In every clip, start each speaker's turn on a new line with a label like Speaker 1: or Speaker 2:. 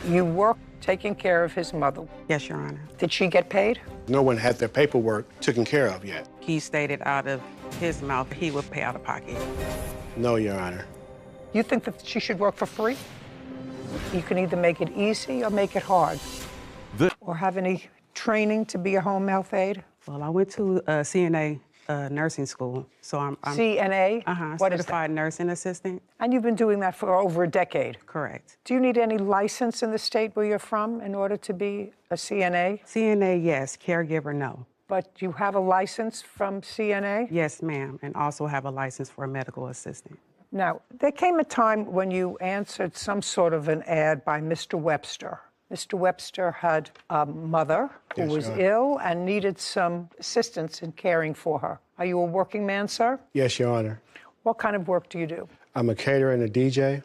Speaker 1: You worked taking care of his mother.
Speaker 2: Yes, Your Honor.
Speaker 1: Did she get paid?
Speaker 3: No one had their paperwork taken care of yet.
Speaker 2: He stated out of his mouth he would pay out of pocket.
Speaker 3: No, Your Honor.
Speaker 1: You think that she should work for free? You can either make it easy or make it hard. Or have any training to be a home health aide?
Speaker 2: Well, I went to CNA nursing school, so I'm
Speaker 1: CNA? What is that?
Speaker 2: Certified nursing assistant.
Speaker 1: And you've been doing that for over a decade?
Speaker 2: Correct.
Speaker 1: Do you need any license in the state where you're from in order to be a CNA?
Speaker 2: CNA, yes. Caregiver, no.
Speaker 1: But you have a license from CNA?
Speaker 2: Yes, ma'am, and also have a license for a medical assistant.
Speaker 1: Now, there came a time when you answered some sort of an ad by Mr. Webster. Mr. Webster had a mother who was ill and needed some assistance in caring for her. Are you a working man, sir?
Speaker 3: Yes, Your Honor.
Speaker 1: What kind of work do you do?
Speaker 3: I'm a caterer and a DJ,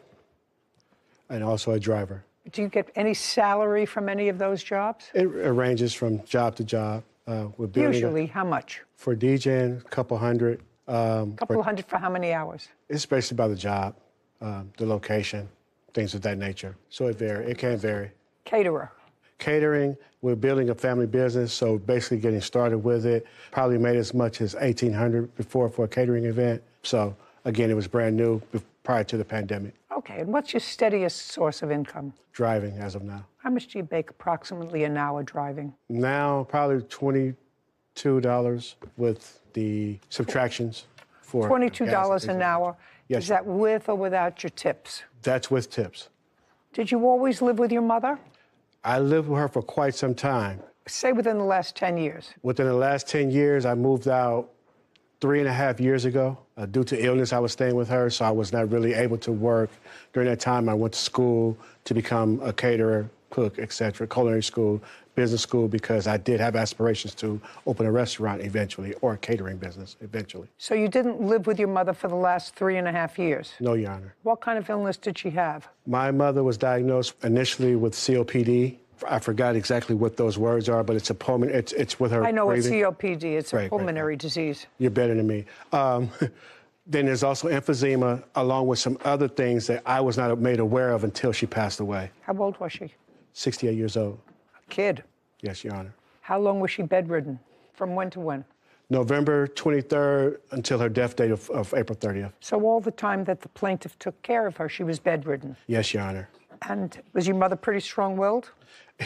Speaker 3: and also a driver.
Speaker 1: Do you get any salary from any of those jobs?
Speaker 3: It ranges from job to job.
Speaker 1: Usually, how much?
Speaker 3: For DJing, a couple hundred.
Speaker 1: Couple hundred for how many hours?
Speaker 3: It's basically by the job, the location, things of that nature. So it can vary.
Speaker 1: Caterer.
Speaker 3: Catering, we're building a family business, so basically getting started with it. Probably made as much as $1,800 before for a catering event. So again, it was brand new prior to the pandemic.
Speaker 1: Okay, and what's your steadiest source of income?
Speaker 3: Driving as of now.
Speaker 1: How much do you make approximately an hour driving?
Speaker 3: Now, probably $22 with the subtractions for
Speaker 1: $22 an hour?
Speaker 3: Yes.
Speaker 1: Is that with or without your tips?
Speaker 3: That's with tips.
Speaker 1: Did you always live with your mother?
Speaker 3: I lived with her for quite some time.
Speaker 1: Say within the last 10 years.
Speaker 3: Within the last 10 years, I moved out 3.5 years ago. Due to illness, I was staying with her, so I was not really able to work. During that time, I went to school to become a caterer, cook, etc., culinary school, business school, because I did have aspirations to open a restaurant eventually, or a catering business eventually.
Speaker 1: So you didn't live with your mother for the last 3.5 years?
Speaker 3: No, Your Honor.
Speaker 1: What kind of illness did she have?
Speaker 3: My mother was diagnosed initially with COPD. I forgot exactly what those words are, but it's a pulmonary, it's with her
Speaker 1: I know
Speaker 3: breathing.
Speaker 1: it's COPD, it's a pulmonary disease.
Speaker 3: You're better than me. Then there's also emphysema, along with some other things that I was not made aware of until she passed away.
Speaker 1: How old was she?
Speaker 3: 68 years old.
Speaker 1: A kid?
Speaker 3: Yes, Your Honor.
Speaker 1: How long was she bedridden? From when to when?
Speaker 3: November 23rd until her death date of April 30th.
Speaker 1: So all the time that the plaintiff took care of her, she was bedridden?
Speaker 3: Yes, Your Honor.
Speaker 1: And was your mother pretty strong-willed?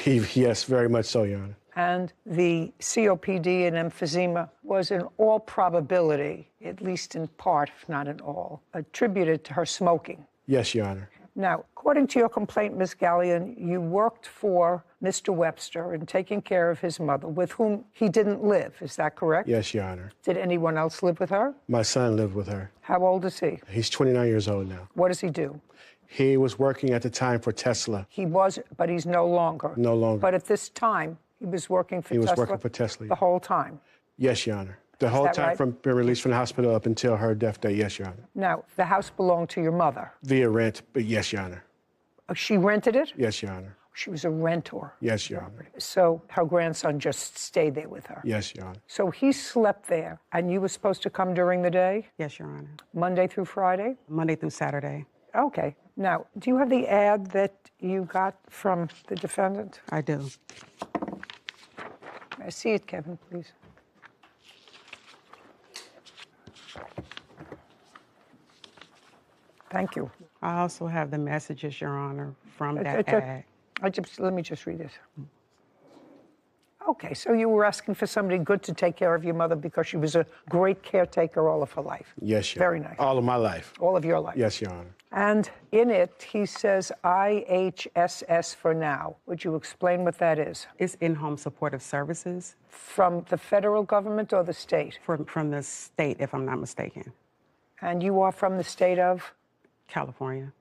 Speaker 3: Yes, very much so, Your Honor.
Speaker 1: And the COPD and emphysema was in all probability, at least in part, if not in all, attributed to her smoking.
Speaker 3: Yes, Your Honor.
Speaker 1: Now, according to your complaint, Ms. Gallion, you worked for Mr. Webster in taking care of his mother, with whom he didn't live. Is that correct?
Speaker 3: Yes, Your Honor.
Speaker 1: Did anyone else live with her?
Speaker 3: My son lived with her.
Speaker 1: How old is he?
Speaker 3: He's 29 years old now.
Speaker 1: What does he do?
Speaker 3: He was working at the time for Tesla.
Speaker 1: He was, but he's no longer.
Speaker 3: No longer.
Speaker 1: But at this time, he was working for Tesla?
Speaker 3: He was working for Tesla.
Speaker 1: The whole time?
Speaker 3: Yes, Your Honor. The whole time
Speaker 1: right?
Speaker 3: from being released from the hospital up until her death day, yes, Your Honor.
Speaker 1: Now, the house belonged to your mother?
Speaker 3: Via rent, but yes, Your Honor.
Speaker 1: She rented it?
Speaker 3: Yes, Your Honor.
Speaker 1: She was a rentor?
Speaker 3: Yes, Your Honor.
Speaker 1: So her grandson just stayed there with her?
Speaker 3: Yes, Your Honor.
Speaker 1: So he slept there, and you were supposed to come during the day?
Speaker 2: Yes, Your Honor.
Speaker 1: Monday through Friday?
Speaker 2: Monday through Saturday.
Speaker 1: Okay. Now, do you have the ad that you got from the defendant?
Speaker 2: I do.
Speaker 1: May I see it, Kevin, please? Thank you.
Speaker 2: I also have the messages, Your Honor, from that ad.
Speaker 1: Let me just read this. Okay, so you were asking for somebody good to take care of your mother because she was a great caretaker all of her life.
Speaker 3: Yes, Your Honor.
Speaker 1: Very nice.
Speaker 3: All of my life.
Speaker 1: All of your life.
Speaker 3: Yes, Your Honor.
Speaker 1: And in it, he says IHSS for now. Would you explain what that is?
Speaker 2: It's in-home supportive services.
Speaker 1: From the federal government or the state?
Speaker 2: From the state, if I'm not mistaken.
Speaker 1: And you are from the state of?
Speaker 2: California.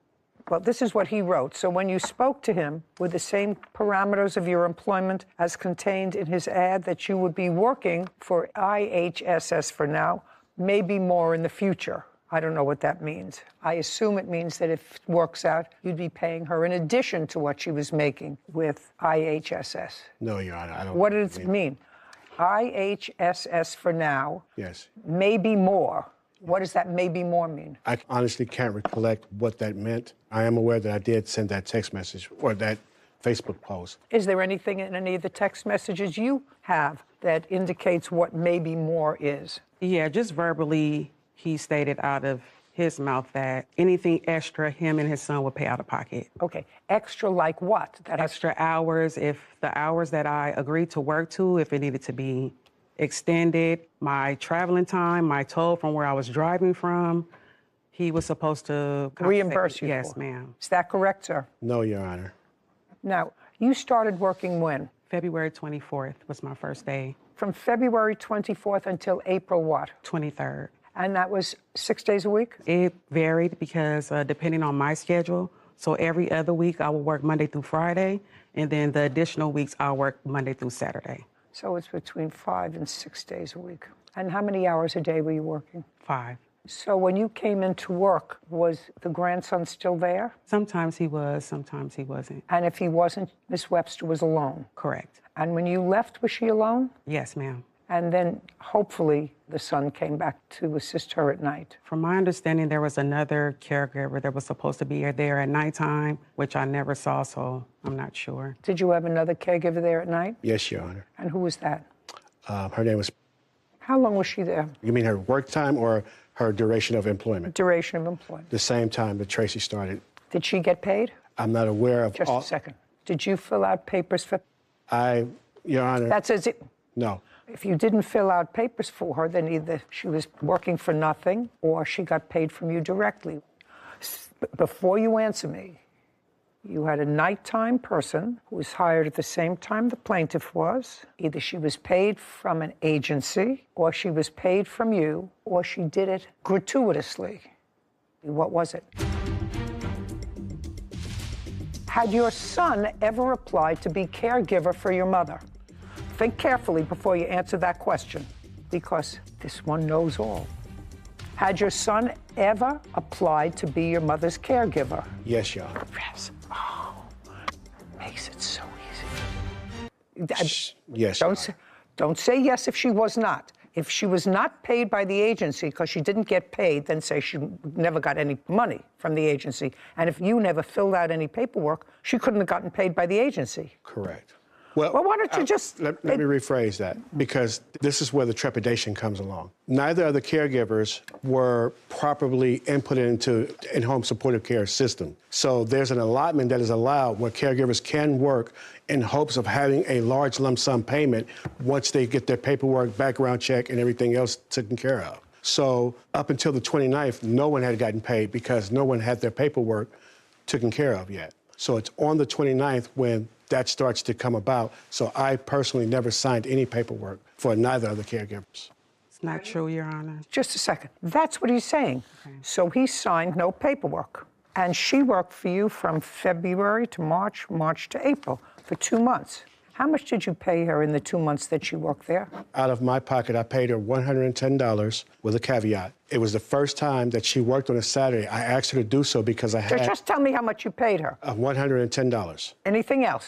Speaker 1: Well, this is what he wrote. So when you spoke to him with the same parameters of your employment as contained in his ad, that you would be working for IHSS for now, maybe more in the future. I don't know what that means. I assume it means that if it works out, you'd be paying her in addition to what she was making with IHSS.
Speaker 3: No, Your Honor, I don't.
Speaker 1: What does it mean? IHSS for now.
Speaker 3: Yes.
Speaker 1: Maybe more. What does that maybe more mean?
Speaker 3: I honestly can't recollect what that meant. I am aware that I did send that text message or that Facebook post.
Speaker 1: Is there anything in any of the text messages you have that indicates what maybe more is?
Speaker 2: Yeah, just verbally, he stated out of his mouth that anything extra, him and his son would pay out of pocket.
Speaker 1: Okay, extra like what?
Speaker 2: Extra hours, if the hours that I agreed to work to, if it needed to be extended, my traveling time, my toll from where I was driving from, he was supposed to
Speaker 1: reimburse you.
Speaker 2: Yes, ma'am.
Speaker 1: Is that correct, sir?
Speaker 3: No, Your Honor.
Speaker 1: Now, you started working when?
Speaker 2: February 24th was my first day.
Speaker 1: From February 24th until April what?
Speaker 2: 23rd.
Speaker 1: And that was 6 days a week?
Speaker 2: It varied because depending on my schedule, so every other week I will work Monday through Friday, and then the additional weeks I'll work Monday through Saturday.
Speaker 1: So it's between 5 and 6 days a week. And how many hours a day were you working?
Speaker 2: 5.
Speaker 1: So when you came into work, was the grandson still there?
Speaker 2: Sometimes he was, sometimes he wasn't.
Speaker 1: And if he wasn't, Miss Webster was alone?
Speaker 2: Correct.
Speaker 1: And when you left, was she alone?
Speaker 2: Yes, ma'am.
Speaker 1: And then hopefully the son came back to assist her at night.
Speaker 2: From my understanding, there was another caregiver that was supposed to be there at nighttime, which I never saw, so I'm not sure.
Speaker 1: Did you have another caregiver there at night?
Speaker 3: Yes, Your Honor.
Speaker 1: And who was that?
Speaker 3: Her name was...
Speaker 1: How long was she there?
Speaker 3: You mean her work time or her duration of employment?
Speaker 1: Duration of employment.
Speaker 3: The same time that Tracy started.
Speaker 1: Did she get paid?
Speaker 3: I'm not aware of
Speaker 1: Just a second. Did you fill out papers for...
Speaker 3: Your Honor...
Speaker 1: That's as it...
Speaker 3: No.
Speaker 1: If you didn't fill out papers for her, then either she was working for nothing or she got paid from you directly. Before you answer me, you had a nighttime person who was hired at the same time the plaintiff was. Either she was paid from an agency, or she was paid from you, or she did it gratuitously. What was it? Had your son ever applied to be caregiver for your mother? Think carefully before you answer that question, because this one knows all. Had your son ever applied to be your mother's caregiver?
Speaker 3: Yes, Your Honor.
Speaker 1: Yes. Oh, makes it so easy.
Speaker 3: Yes,
Speaker 1: Don't say yes if she was not. If she was not paid by the agency because she didn't get paid, then say she never got any money from the agency. And if you never filled out any paperwork, she couldn't have gotten paid by the agency.
Speaker 3: Correct.
Speaker 1: Well, why don't you just...
Speaker 3: Let me rephrase that, because this is where the trepidation comes along. Neither of the caregivers were properly inputted into in-home supportive care system. So there's an allotment that is allowed where caregivers can work in hopes of having a large lump sum payment once they get their paperwork, background check, and everything else taken care of. So up until the 29th, no one had gotten paid because no one had their paperwork taken care of yet. So it's on the 29th when that starts to come about. So I personally never signed any paperwork for neither of the caregivers.
Speaker 2: It's not true, Your Honor.
Speaker 1: Just a second. That's what he's saying. Okay. So he signed no paperwork. And she worked for you from February to March, March to April, for 2 months. How much did you pay her in the 2 months that she worked there?
Speaker 3: Out of my pocket, I paid her $110 with a caveat. It was the first time that she worked on a Saturday. I asked her to do so because I had...
Speaker 1: Just tell me how much you paid her.
Speaker 3: $110.
Speaker 1: Anything else?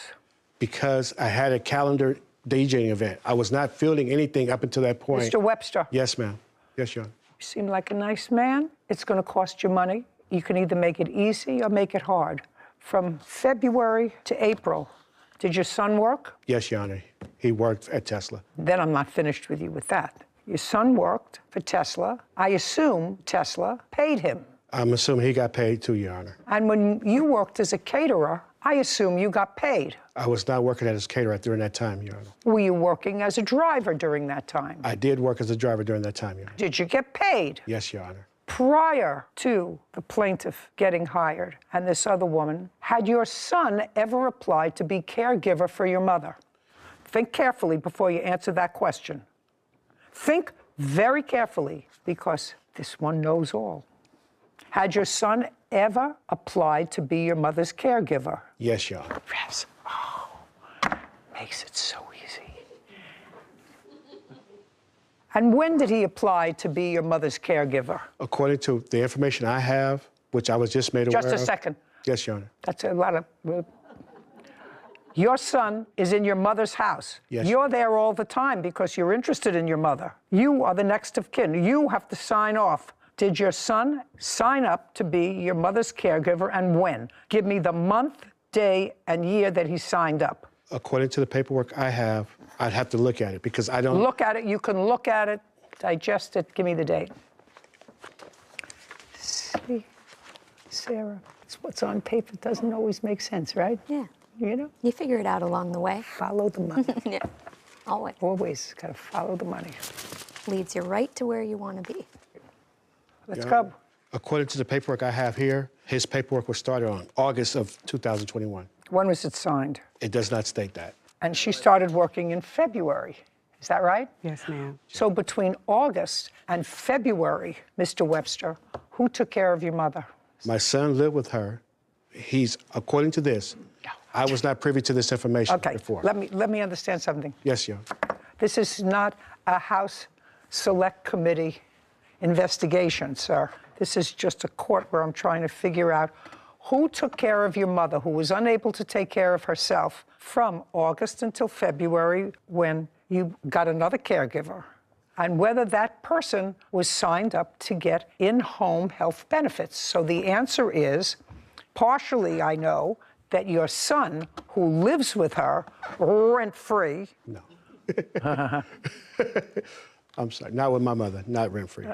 Speaker 3: Because I had a calendar DJing event. I was not fielding anything up until that point.
Speaker 1: Mr. Webster.
Speaker 3: Yes, ma'am. Yes, Your Honor.
Speaker 1: You seem like a nice man. It's going to cost you money. You can either make it easy or make it hard. From February to April, did your son work?
Speaker 3: Yes, Your Honor. He worked at Tesla.
Speaker 1: Then I'm not finished with you with that. Your son worked for Tesla. I assume Tesla paid him.
Speaker 3: I'm assuming he got paid too, Your Honor.
Speaker 1: And when you worked as a caterer, I assume you got paid.
Speaker 3: I was not working as a caterer during that time, Your Honor.
Speaker 1: Were you working as a driver during that time?
Speaker 3: I did work as a driver during that time, Your Honor.
Speaker 1: Did you get paid?
Speaker 3: Yes, Your Honor.
Speaker 1: Prior to the plaintiff getting hired and this other woman, had your son ever applied to be caregiver for your mother? Think carefully before you answer that question. Think very carefully, because this one knows all. Had your son ever applied to be your mother's caregiver?
Speaker 3: Yes, Your Honor.
Speaker 1: Yes. Oh, makes it so easy. And when did he apply to be your mother's caregiver?
Speaker 3: According to the information I have, which I was just made aware of.
Speaker 1: Just a second.
Speaker 3: Yes, Your Honor.
Speaker 1: That's a lot of... Your son is in your mother's house.
Speaker 3: Yes.
Speaker 1: You're there all the time because you're interested in your mother. You are the next of kin. You have to sign off. Did your son sign up to be your mother's caregiver, and when? Give me the month, day and year that he signed up?
Speaker 3: According to the paperwork I have, I'd have to look at it because I don't...
Speaker 1: Look at it. You can look at it, digest it. Give me the date. See, Sarah, it's what's on paper doesn't always make sense, right?
Speaker 4: Yeah.
Speaker 1: You know?
Speaker 4: You figure it out along the way.
Speaker 1: Follow the money.
Speaker 4: Yeah, always.
Speaker 1: Always got to follow the money.
Speaker 4: Leads you right to where you want to be.
Speaker 1: Let's go.
Speaker 3: According to the paperwork I have here, his paperwork was started on August of 2021.
Speaker 1: When was it signed?
Speaker 3: It does not state that.
Speaker 1: And she started working in February. Is that right?
Speaker 2: Yes, ma'am.
Speaker 1: So between August and February, Mr. Webster, who took care of your mother?
Speaker 3: My son lived with her. He's, according to this, I was not privy to this information before.
Speaker 1: Let me understand something.
Speaker 3: Yes, Your Honor.
Speaker 1: This is not a House Select Committee investigation, sir. This is just a court where I'm trying to figure out who took care of your mother, who was unable to take care of herself from August until February when you got another caregiver, and whether that person was signed up to get in-home health benefits. So the answer is, partially I know that your son, who lives with her rent-free...
Speaker 3: No. I'm sorry, not with my mother, not rent-free.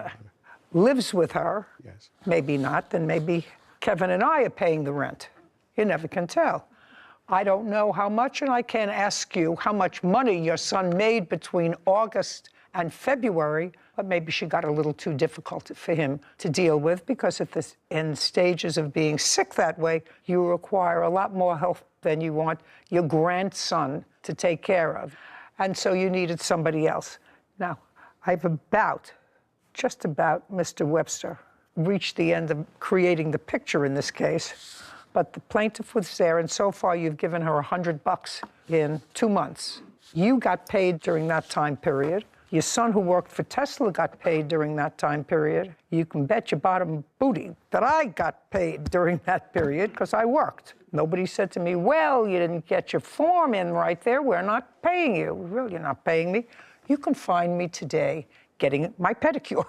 Speaker 1: Lives with her.
Speaker 3: Yes.
Speaker 1: Maybe not, then maybe Kevin and I are paying the rent. You never can tell. I don't know how much, and I can't ask you how much money your son made between August and February, but maybe she got a little too difficult for him to deal with because at the end stages of being sick that way, you require a lot more help than you want your grandson to take care of. And so you needed somebody else. Now, I've just about, Mr. Webster, reached the end of creating the picture in this case, but the plaintiff was there, and so far you've given her $100 in 2 months. You got paid during that time period. Your son, who worked for Tesla, got paid during that time period. You can bet your bottom booty that I got paid during that period because I worked. Nobody said to me, well, you didn't get your form in right there. We're not paying you. Really, you're not paying me. You can find me today getting my pedicure.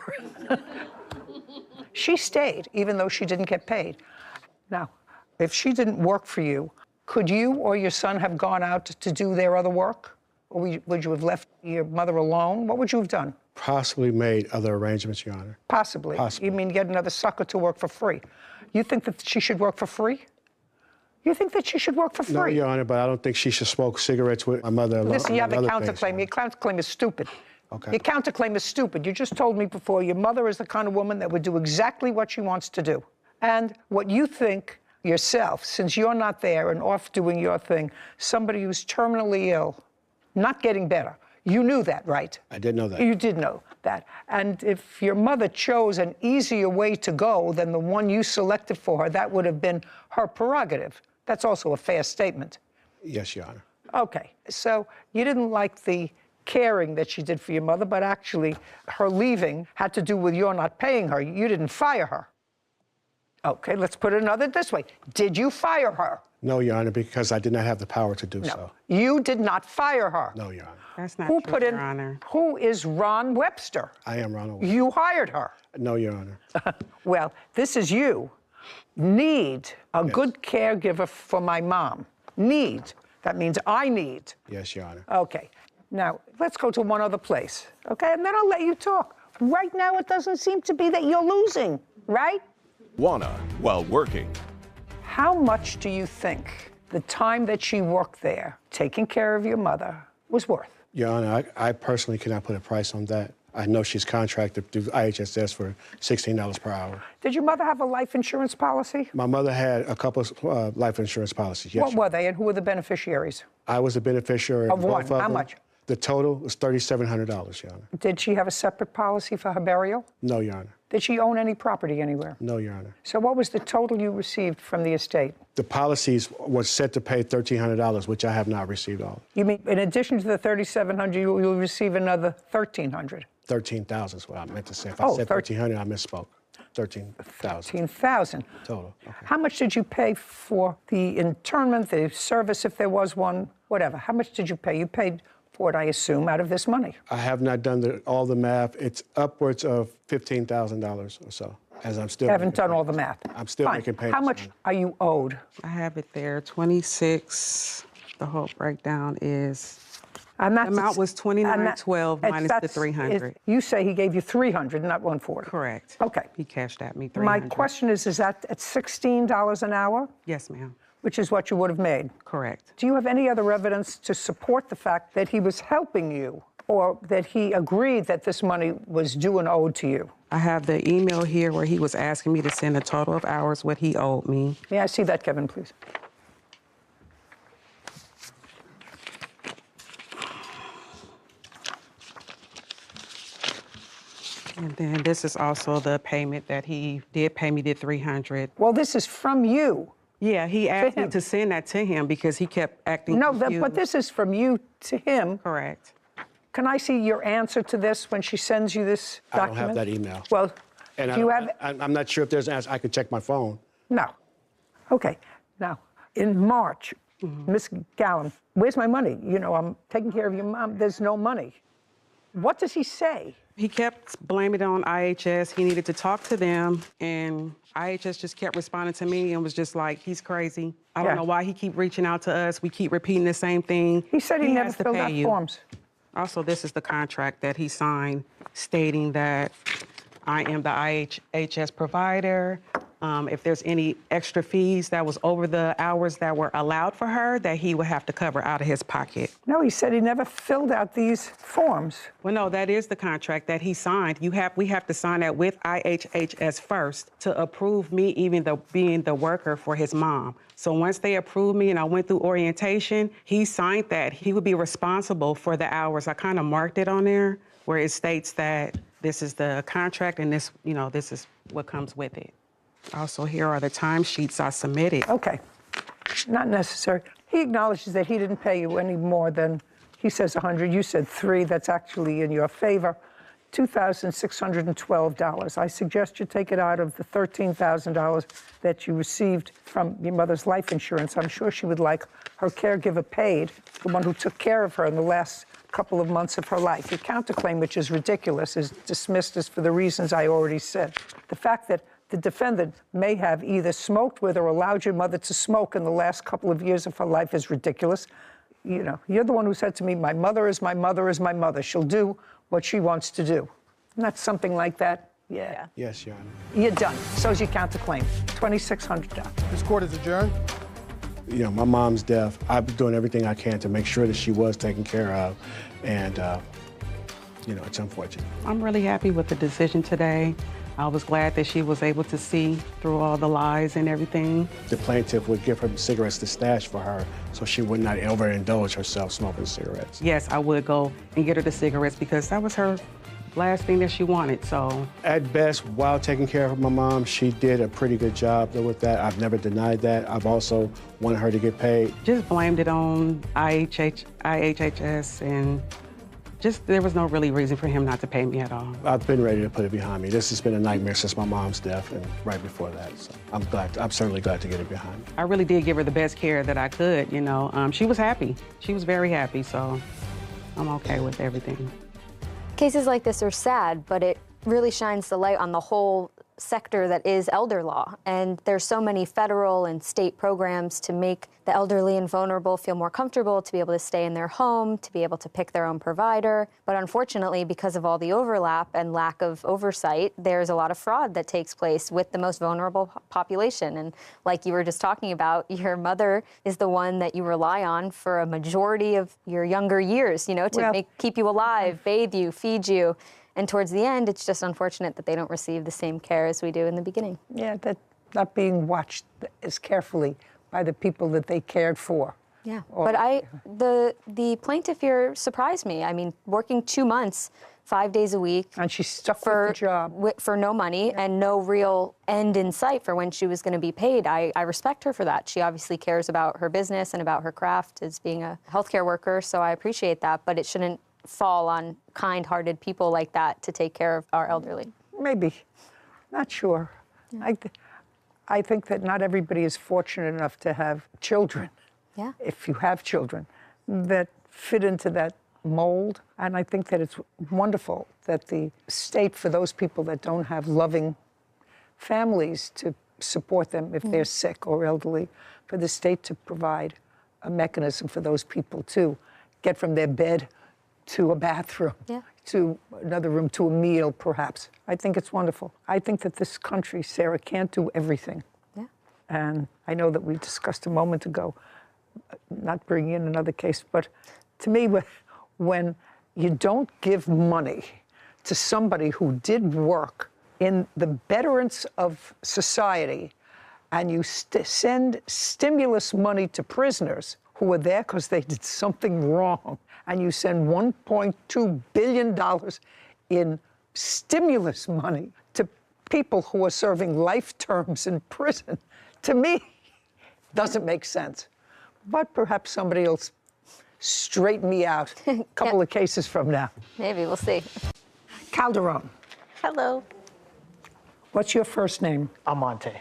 Speaker 1: She stayed, even though she didn't get paid. Now, if she didn't work for you, could you or your son have gone out to do their other work? Or would you have left your mother alone? What would you have done?
Speaker 3: Possibly made other arrangements, Your Honor.
Speaker 1: Possibly.
Speaker 3: Possibly.
Speaker 1: You mean get another sucker to work for free? You think that she should work for free? You think that she should work for free?
Speaker 3: No, Your Honor, but I don't think she should smoke cigarettes with my mother alone.
Speaker 1: Listen, you have a counterclaim. Your counterclaim is stupid.
Speaker 3: Okay.
Speaker 1: Your counterclaim is stupid. You just told me before your mother is the kind of woman that would do exactly what she wants to do. And what you think yourself, since you're not there and off doing your thing, somebody who's terminally ill, not getting better. You knew that, right?
Speaker 3: I did know that.
Speaker 1: You did know that. And if your mother chose an easier way to go than the one you selected for her, that would have been her prerogative. That's also a fair statement.
Speaker 3: Yes, Your Honor.
Speaker 1: Okay, so you didn't like the caring that she did for your mother, but actually her leaving had to do with your not paying her. You didn't fire her. Okay, let's put it this way. Did you fire her?
Speaker 3: No, Your Honor, because I did not have the power to do so.
Speaker 1: You did not fire her.
Speaker 3: No, Your Honor.
Speaker 2: That's not true, Your Honor.
Speaker 1: Who is Ron Webster?
Speaker 3: I am Ronald Webster.
Speaker 1: You hired her.
Speaker 3: No, Your Honor.
Speaker 1: Well, this is you. Need a good caregiver for my mom. Need. That means I need.
Speaker 3: Yes, Your Honor.
Speaker 1: Okay. Now, let's go to one other place, okay? And then I'll let you talk. Right now, it doesn't seem to be that you're losing, right?
Speaker 5: Wanna while working.
Speaker 1: How much do you think the time that she worked there, taking care of your mother, was worth?
Speaker 3: Your Honor, I personally cannot put a price on that. I know she's contracted through IHSS for $16 per hour.
Speaker 1: Did your mother have a life insurance policy?
Speaker 3: My mother had a couple of life insurance policies, yes.
Speaker 1: What were they, and who were the beneficiaries?
Speaker 3: I was the beneficiary
Speaker 1: Of
Speaker 3: both
Speaker 1: one.
Speaker 3: of them.
Speaker 1: How much?
Speaker 3: The total was $3,700, Your Honor.
Speaker 1: Did she have a separate policy for her burial?
Speaker 3: No, Your Honor.
Speaker 1: Did she own any property anywhere?
Speaker 3: No, Your Honor.
Speaker 1: So what was the total you received from the estate?
Speaker 3: The policies was set to pay $1,300, which I have not received all.
Speaker 1: You mean in addition to the $3,700, you'll receive another $1,300?
Speaker 3: 13,000 is what I meant to say. If I said 1,300, I misspoke. 13,000.
Speaker 1: 13,000.
Speaker 3: Total. Okay.
Speaker 1: How much did you pay for the internment, the service, if there was one, whatever? How much did you pay? You paid for it, I assume, out of this money.
Speaker 3: I have not done all the math. It's upwards of $15,000 or so. As I'm still
Speaker 1: Haven't
Speaker 3: making
Speaker 1: done all the
Speaker 3: payments.
Speaker 1: math.
Speaker 3: I'm still
Speaker 1: Fine.
Speaker 3: making payments.
Speaker 1: How much
Speaker 3: on it.
Speaker 1: are you owed?
Speaker 2: I have it there, 26. The whole breakdown is,
Speaker 1: And
Speaker 2: the amount was $29.12 minus the
Speaker 1: that's-
Speaker 2: $300.
Speaker 1: You say he gave you $300, not $140.
Speaker 2: Correct.
Speaker 1: Okay.
Speaker 2: He cashed at me $300.
Speaker 1: My question is that at $16 an hour,
Speaker 2: Yes, ma'am.
Speaker 1: which is what you would have made?
Speaker 2: Correct.
Speaker 1: Do you have any other evidence to support the fact that he was helping you or that he agreed that this money was due and owed to you?
Speaker 2: I have the email here where he was asking me to send a total of hours what he owed me.
Speaker 1: May I see that, Kevin, please?
Speaker 2: And then this is also the payment that he did pay me, the $300.
Speaker 1: Well, this is from you.
Speaker 2: Yeah, he asked me
Speaker 1: him.
Speaker 2: to send that to him because he kept acting
Speaker 1: No,
Speaker 2: confused.
Speaker 1: but this is from you to him.
Speaker 2: Correct.
Speaker 1: Can I see your answer to this when she sends you this
Speaker 3: I don't
Speaker 1: document?
Speaker 3: have that email.
Speaker 1: Well,
Speaker 3: And
Speaker 1: do you have?
Speaker 3: I'm not sure if there's an answer. I could check my phone.
Speaker 1: No. Okay. Now, in March, Miss Gallen, where's my money? You know, I'm taking care of your mom. There's no money. What does he say?
Speaker 2: He kept blaming it on IHS. He needed to talk to them, and IHS just kept responding to me and was just like, he's crazy. I
Speaker 1: Yeah.
Speaker 2: don't know why he keep reaching out to us. We keep repeating the same thing.
Speaker 1: He said he never
Speaker 2: has to
Speaker 1: filled
Speaker 2: pay
Speaker 1: out
Speaker 2: you.
Speaker 1: forms.
Speaker 2: Also, this is the contract that he signed stating that I am the IHS provider. If there's any extra fees that was over the hours that were allowed for her, that he would have to cover out of his pocket.
Speaker 1: No, he said he never filled out these forms.
Speaker 2: Well, no, that is the contract that he signed. We have to sign that with IHS first to approve me even being the worker for his mom. So once they approved me and I went through orientation, he signed that. He would be responsible for the hours. I kind of marked it on there where it states that this is the contract and this, this is what comes with it. Also, here are the timesheets I submitted.
Speaker 1: Okay. Not necessary. He acknowledges that he didn't pay you any more than, he says 100, you said 3. That's actually in your favor. $2,612. I suggest you take it out of the $13,000 that you received from your mother's life insurance. I'm sure she would like her caregiver paid, the one who took care of her in the last couple of months of her life. Your counterclaim, which is ridiculous, is dismissed as for the reasons I already said. The fact that the defendant may have either smoked with or allowed your mother to smoke in the last couple of years of her life is ridiculous. You're the one who said to me, my mother is my mother is my mother. She'll do what she wants to do. Not something like that. Yeah.
Speaker 3: Yes, Your Honor.
Speaker 1: You're done. So's your counterclaim. $2,600.
Speaker 6: This court is adjourned.
Speaker 3: My mom's death. I've been doing everything I can to make sure that she was taken care of. And, it's unfortunate.
Speaker 2: I'm really happy with the decision today. I was glad that she was able to see through all the lies and everything.
Speaker 3: The plaintiff would give her cigarettes to stash for her so she would not overindulge herself smoking cigarettes.
Speaker 2: Yes, I would go and get her the cigarettes because that was her last thing that she wanted, so.
Speaker 3: At best, while taking care of my mom, she did a pretty good job with that. I've never denied that. I've also wanted her to get paid.
Speaker 2: Just blamed it on IHHS and there was no really reason for him not to pay me at all.
Speaker 3: I've been ready to put it behind me. This has been a nightmare since my mom's death and right before that. So I'm certainly glad to get it behind me.
Speaker 2: I really did give her the best care that I could, She was happy. She was very happy, so I'm okay with everything.
Speaker 4: Cases like this are sad, but it really shines the light on the whole sector that is elder law. And there's so many federal and state programs to make the elderly and vulnerable feel more comfortable, to be able to stay in their home, to be able to pick their own provider. But unfortunately, because of all the overlap and lack of oversight, there's a lot of fraud that takes place with the most vulnerable population. And like you were just talking about, your mother is the one that you rely on for a majority of your younger years, to keep you alive, bathe you, feed you. And towards the end, it's just unfortunate that they don't receive the same care as we do in the beginning.
Speaker 1: Yeah, that not being watched as carefully by the people that they cared for.
Speaker 4: Yeah, but the plaintiff here surprised me. I mean, working 2 months, 5 days a week.
Speaker 1: And she stuck with the job.
Speaker 4: For no money and no real end in sight for when she was going to be paid. I respect her for that. She obviously cares about her business and about her craft as being a healthcare worker, so I appreciate that, but it shouldn't fall on kind-hearted people like that to take care of our elderly.
Speaker 1: Maybe. Not sure. Yeah. I think that not everybody is fortunate enough to have children.
Speaker 4: Yeah.
Speaker 1: If you have children that fit into that mold. And I think that it's wonderful that the state, for those people that don't have loving families to support them if they're sick or elderly, for the state to provide a mechanism for those people to get from their bed to a bathroom, to another room, to a meal, perhaps. I think it's wonderful. I think that this country, Sarah, can't do everything.
Speaker 4: Yeah.
Speaker 1: And I know that we discussed a moment ago, not bringing in another case, but to me, when you don't give money to somebody who did work in the betterance of society, and you send stimulus money to prisoners who were there because they did something wrong, and you send $1.2 billion in stimulus money to people who are serving life terms in prison, to me, doesn't make sense. But perhaps somebody will straighten me out a couple of cases from now.
Speaker 4: Maybe, we'll see.
Speaker 1: Calderon,
Speaker 6: Hello.
Speaker 1: what's your first name?
Speaker 6: Amante.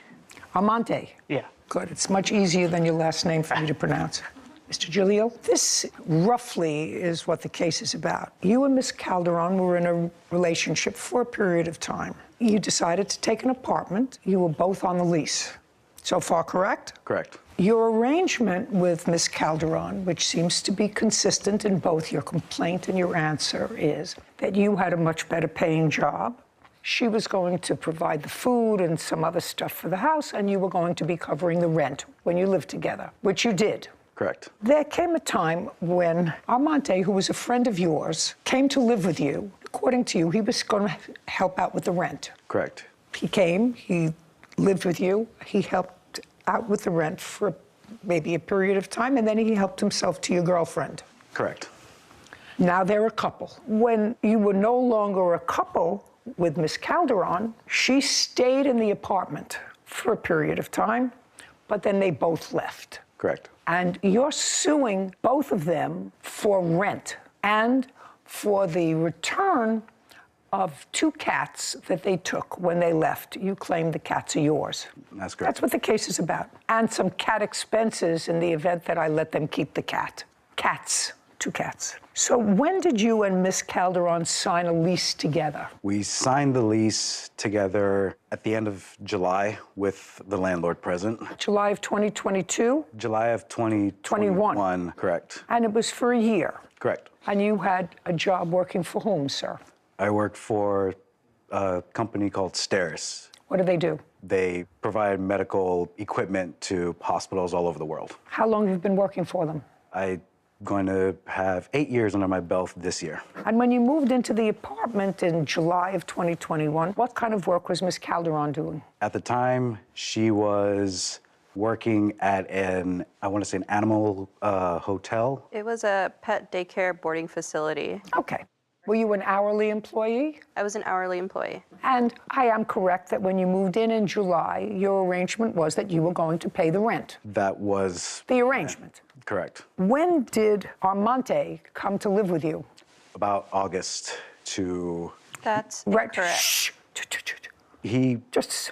Speaker 1: Amante.
Speaker 6: Yeah.
Speaker 1: Good. It's much easier than your last name for me to pronounce. Mr. Giglio, this roughly is what the case is about. You and Miss Calderon were in a relationship for a period of time. You decided to take an apartment. You were both on the lease. So far, correct?
Speaker 5: Correct.
Speaker 1: Your arrangement with Miss Calderon, which seems to be consistent in both your complaint and your answer, is that you had a much better paying job. She was going to provide the food and some other stuff for the house, and you were going to be covering the rent when you lived together, which you did.
Speaker 5: Correct.
Speaker 1: There came a time when Armante, who was a friend of yours, came to live with you. According to you, he was going to help out with the rent.
Speaker 5: Correct.
Speaker 1: He came, he lived with you, he helped out with the rent for maybe a period of time, and then he helped himself to your girlfriend.
Speaker 5: Correct.
Speaker 1: Now they're a couple. When you were no longer a couple with Miss Calderon, she stayed in the apartment for a period of time, but then they both left.
Speaker 5: Correct.
Speaker 1: And you're suing both of them for rent and for the return of 2 cats that they took when they left. You claim the cats are yours.
Speaker 5: That's correct.
Speaker 1: That's what the case is about. And some cat expenses in the event that I let them keep the cat. Cats, 2 cats. So when did you and Miss Calderon sign a lease together?
Speaker 7: We signed the lease together at the end of July with the landlord present.
Speaker 1: July of 2022?
Speaker 7: July of 2021. Correct.
Speaker 1: And it was for a year?
Speaker 7: Correct.
Speaker 1: And you had a job working for whom, sir?
Speaker 7: I worked for a company called Steris.
Speaker 1: What do they do?
Speaker 7: They provide medical equipment to hospitals all over the world.
Speaker 1: How long have you been working for them?
Speaker 7: I'm going to have 8 years under my belt this year.
Speaker 1: And when you moved into the apartment in July of 2021, what kind of work was Miss Calderon doing?
Speaker 7: At the time, she was working at I want to say an animal hotel.
Speaker 6: It was a pet daycare boarding facility.
Speaker 1: Okay. Were you an hourly employee?
Speaker 6: I was an hourly employee.
Speaker 1: And I am correct that when you moved in July, your arrangement was that you were going to pay the rent.
Speaker 7: That was
Speaker 1: The arrangement.
Speaker 7: correct.
Speaker 1: When did Armante come to live with you?
Speaker 7: About August to
Speaker 6: That's
Speaker 1: Right.
Speaker 6: correct.
Speaker 1: Shh.
Speaker 7: he
Speaker 1: Just,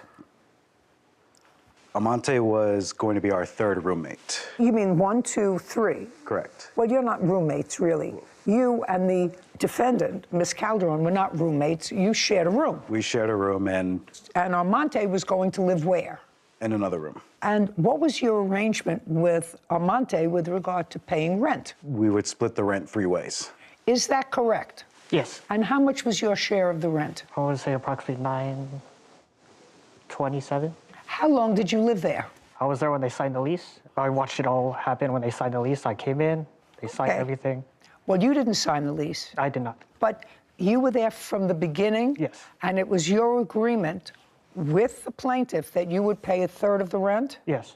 Speaker 7: Amante was going to be our 3rd roommate.
Speaker 1: you mean 1, 2, 3?
Speaker 7: Correct.
Speaker 1: Well, you're not roommates, really. You and the defendant, Miss Calderon, were not roommates. You shared a room.
Speaker 7: We shared a room and
Speaker 1: And Armante was going to live where?
Speaker 7: in another room.
Speaker 1: And what was your arrangement with Armante with regard to paying rent?
Speaker 7: We would split the rent 3 ways.
Speaker 1: Is that correct?
Speaker 8: Yes,
Speaker 1: And how much was your share of the rent?
Speaker 8: I would say approximately 927.
Speaker 1: How long did you live there?
Speaker 8: I was there when they signed the lease. I watched it all happen when they signed the lease. I came in, they signed
Speaker 1: Okay.
Speaker 8: everything.
Speaker 1: Well, you didn't sign the lease,
Speaker 8: I did not.
Speaker 1: but you were there from the beginning?
Speaker 8: Yes.
Speaker 1: And it was your agreement with the plaintiff that you would pay a third of the rent?
Speaker 8: Yes.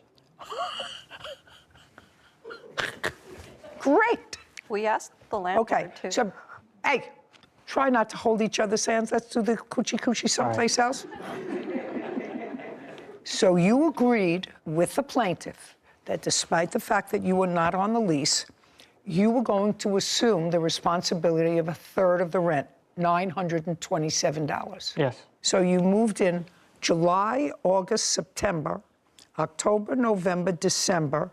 Speaker 1: Great.
Speaker 6: We asked the landlord
Speaker 1: Okay,
Speaker 6: to.
Speaker 1: so, hey, try not to hold each other's hands. Let's do the coochie someplace else. So you agreed with the plaintiff that despite the fact that you were not on the lease, you were going to assume the responsibility of a third of the rent, $927.
Speaker 8: Yes.
Speaker 1: So you moved in July, August, September, October, November, December,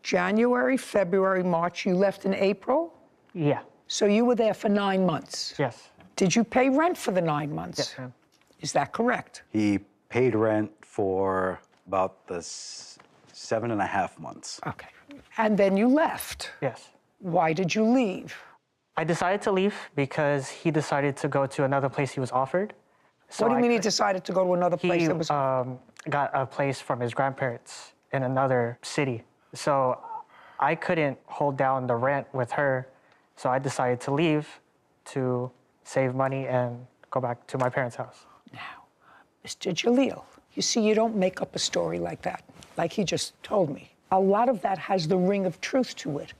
Speaker 1: January, February, March. You left in April?
Speaker 8: Yeah.
Speaker 1: So you were there for 9 months.
Speaker 8: Yes.
Speaker 1: Did you pay rent for the 9 months?
Speaker 8: Yes, ma'am.
Speaker 1: Is that correct?
Speaker 7: He paid rent for about the 7.5 months.
Speaker 1: Okay. And then you left.
Speaker 8: Yes.
Speaker 1: Why did you leave?
Speaker 8: I decided to leave because he decided to go to another place he was offered. So
Speaker 1: What do you mean he
Speaker 8: could-
Speaker 1: decided to go to another place
Speaker 8: He
Speaker 1: that was...
Speaker 8: got a place from his grandparents in another city. So I couldn't hold down the rent with her. So I decided to leave to save money and go back to my parents' house.
Speaker 1: Now, Mr. Jalil, you see, you don't make up a story like that, like he just told me. A lot of that has the ring of truth to it.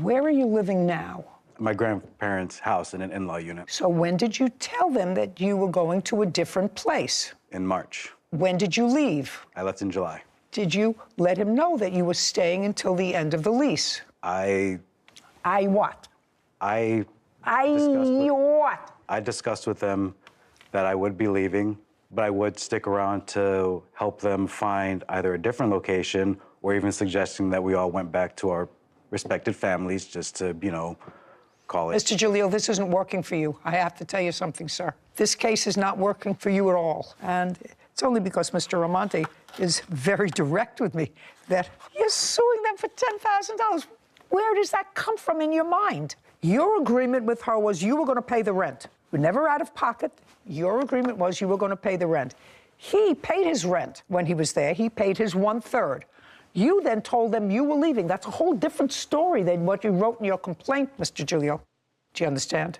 Speaker 1: Where are you living now?
Speaker 7: My grandparents' house in an in-law unit
Speaker 1: So when did you tell them that you were going to a different place?
Speaker 7: in March.
Speaker 1: When did you leave?
Speaker 7: I left in July.
Speaker 1: Did you let him know that you were staying until the end of the lease?
Speaker 7: I
Speaker 1: What? What?
Speaker 7: I discussed with them that I would be leaving, but I would stick around to help them find either a different location or even suggesting that we all went back to our respected families just to, call it.
Speaker 1: Mr. Jalil, this isn't working for you. I have to tell you something, sir. This case is not working for you at all. And it's only because Mr. Amante is very direct with me that you're suing them for $10,000. Where does that come from in your mind? Your agreement with her was you were going to pay the rent. You were never out of pocket. Your agreement was you were going to pay the rent. He paid his rent when he was there. He paid his 1/3. You then told them you were leaving. That's a whole different story than what you wrote in your complaint, Mr. Giulio. Do you understand?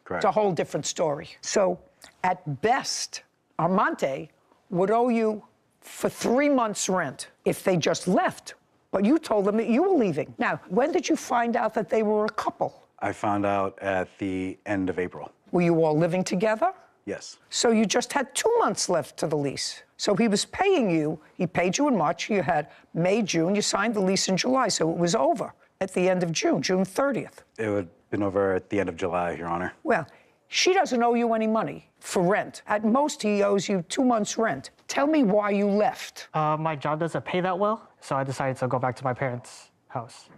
Speaker 7: Correct.
Speaker 1: It's a whole different story. So, at best, Armante would owe you for 3 months' rent if they just left. But you told them that you were leaving. Now, when did you find out that they were a couple?
Speaker 7: I found out at the end of April.
Speaker 1: Were you all living together?
Speaker 7: Yes.
Speaker 1: So you just had 2 months left to the lease. So he was paying you, he paid you in March, you had May, June, you signed the lease in July, so it was over at the end of June, June 30th.
Speaker 7: It would have been over at the end of July, Your Honor.
Speaker 1: Well, she doesn't owe you any money for rent. At most, he owes you 2 months' rent. Tell me why you left.
Speaker 8: My job doesn't pay that well, so I decided to go back to my parents' house.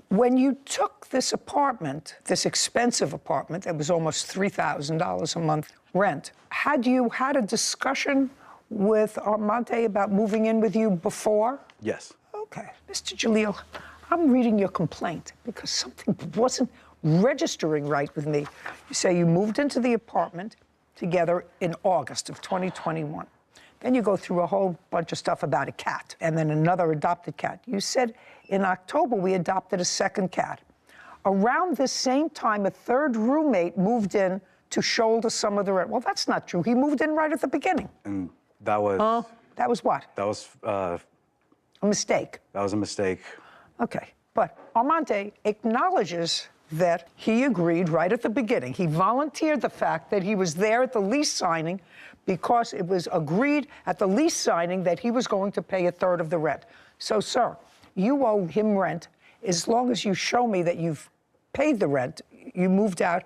Speaker 1: When you took this apartment, this expensive apartment that was almost $3,000 a month rent, had you had a discussion with Armante about moving in with you before?
Speaker 7: Yes.
Speaker 1: Okay. Mr. Jalil, I'm reading your complaint because something wasn't registering right with me. You say you moved into the apartment together in August of 2021. Then you go through a whole bunch of stuff about a cat and then another adopted cat. You said in October we adopted a second cat. Around this same time, a third roommate moved in to shoulder some of the rent. Well, that's not true. He moved in right at the beginning.
Speaker 7: And that was...
Speaker 1: That was what?
Speaker 7: That was...
Speaker 1: A mistake.
Speaker 7: That was a mistake.
Speaker 1: Okay. But Armante acknowledges that he agreed right at the beginning. He volunteered the fact that he was there at the lease signing because it was agreed at the lease signing that he was going to pay a third of the rent. So, sir, you owe him rent as long as you show me that you've paid the rent. You moved out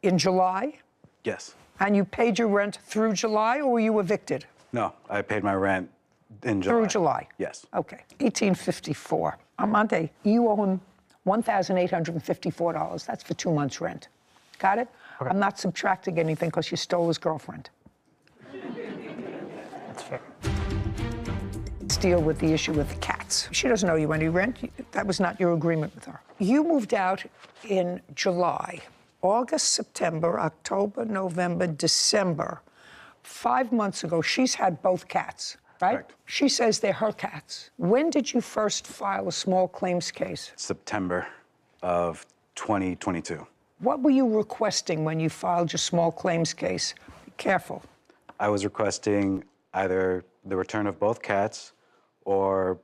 Speaker 1: in July?
Speaker 7: Yes.
Speaker 1: And you paid your rent through July, or were you evicted?
Speaker 7: No, I paid my rent in July.
Speaker 1: Through July?
Speaker 7: Yes.
Speaker 1: Okay. 1854. Armante, you owe him $1,854. That's for 2 months' rent. Got it?
Speaker 8: Okay.
Speaker 1: I'm not subtracting anything because you stole his girlfriend.
Speaker 8: That's fair.
Speaker 1: Let's deal with the issue with the cats. She doesn't owe you any rent. That was not your agreement with her. You moved out in July. August, September, October, November, December. 5 months ago, she's had both cats, right?
Speaker 7: Correct.
Speaker 1: She says they're her cats. When did you first file a small claims case?
Speaker 7: September of 2022.
Speaker 1: What were you requesting when you filed your small claims case? Be careful.
Speaker 7: I was requesting either the return of both cats or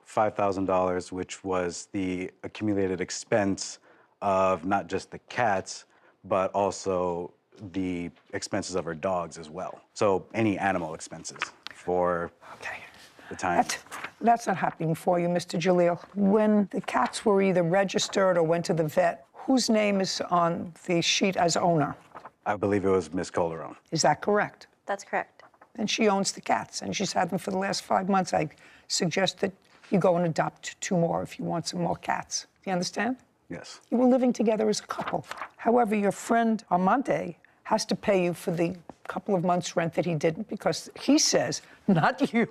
Speaker 7: $5,000, which was the accumulated expense of not just the cats, but also the expenses of her dogs as well. So any animal expenses for the time.
Speaker 1: That's not happening for you, Mr. Jalil. When the cats were either registered or went to the vet, whose name is on the sheet as owner?
Speaker 7: I believe it was Ms. Colerone.
Speaker 1: Is that correct?
Speaker 6: That's correct.
Speaker 1: And she owns the cats, and she's had them for the last 5 months. I suggest that you go and adopt 2 more if you want some more cats. Do you understand?
Speaker 7: Yes.
Speaker 1: You were living together as a couple. However, your friend Armante has to pay you for the couple of months' rent that he didn't because he says, not you,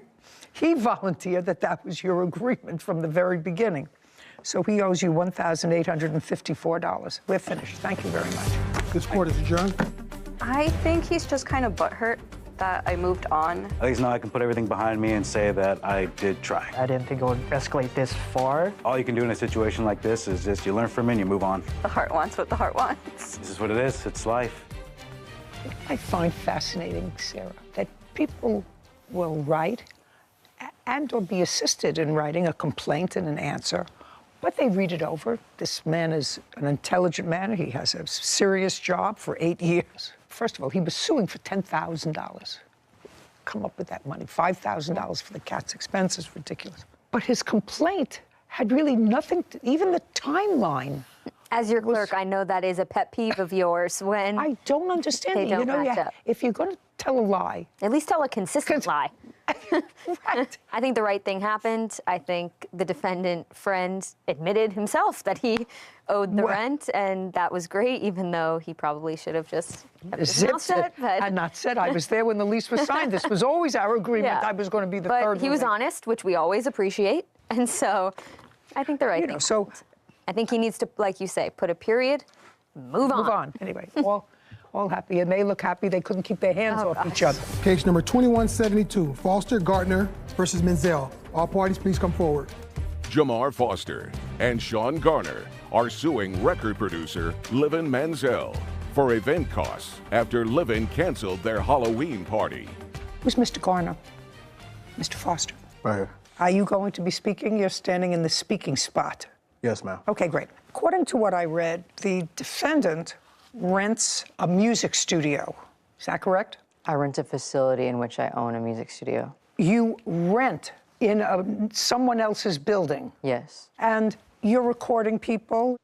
Speaker 1: he volunteered that was your agreement from the very beginning. So he owes you $1,854. We're finished. Thank you very much.
Speaker 9: This court is adjourned.
Speaker 6: I think he's just kind of butthurt that I moved on.
Speaker 7: At least now I can put everything behind me and say that I did try.
Speaker 8: I didn't think it would escalate this far.
Speaker 7: All you can do in a situation like this is just you learn from it and you move on.
Speaker 6: The heart wants what the heart wants.
Speaker 7: This is what it is. It's life.
Speaker 1: I find fascinating, Sarah, that people will write and or be assisted in writing a complaint and an answer, but they read it over. This man is an intelligent man. He has a serious job for 8 years. First of all, he was suing for $10,000. Come up with that money. $5,000 for the cat's expenses, ridiculous. But his complaint had really nothing to, even the timeline.
Speaker 4: As your clerk, I know that is a pet peeve of yours when
Speaker 1: I don't understand
Speaker 4: they
Speaker 1: it.
Speaker 4: don't
Speaker 1: You know,
Speaker 4: match up.
Speaker 1: if you're going to tell a lie,
Speaker 4: At least tell a consistent lie.
Speaker 1: right.
Speaker 4: I think the right thing happened. I think the defendant friend admitted himself that he owed the
Speaker 1: Well-
Speaker 4: rent, and that was great, even though he probably should have just kept his mouth
Speaker 1: Zipped it
Speaker 4: shut. But,
Speaker 1: and not said, I was there when the lease was signed. This was always our agreement.
Speaker 4: Yeah.
Speaker 1: I was going to be the
Speaker 4: but
Speaker 1: third
Speaker 4: he was
Speaker 1: roommate.
Speaker 4: honest, which we always appreciate. And so I think the right thing.
Speaker 1: So
Speaker 4: I think he needs to, like you say, put a period, move on.
Speaker 1: move on. Anyway, all happy. And they look happy. They couldn't keep their hands off each other.
Speaker 9: Case number 2172, Foster Gardner versus Menzel. All parties, please come forward.
Speaker 5: Jamar Foster and Sean Garner are suing record producer Livin Manziel for event costs after Livin canceled their Halloween party.
Speaker 1: Who's Mr. Garner? Mr. Foster.
Speaker 3: Right here.
Speaker 1: Are you going to be speaking? You're standing in the speaking spot.
Speaker 3: Yes, ma'am.
Speaker 1: Okay, great. According to what I read, the defendant rents a music studio. Is that correct?
Speaker 10: I rent a facility in which I own a music studio.
Speaker 1: You rent in someone else's building.
Speaker 10: Yes.
Speaker 1: And you're recording people.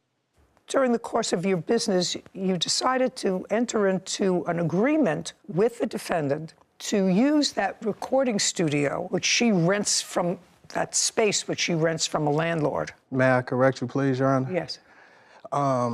Speaker 1: During the course of your business, you decided to enter into an agreement with the defendant to use that recording studio, which she rents from that space, which she rents from a landlord.
Speaker 11: May I correct you, please, Your Honor?
Speaker 1: Yes.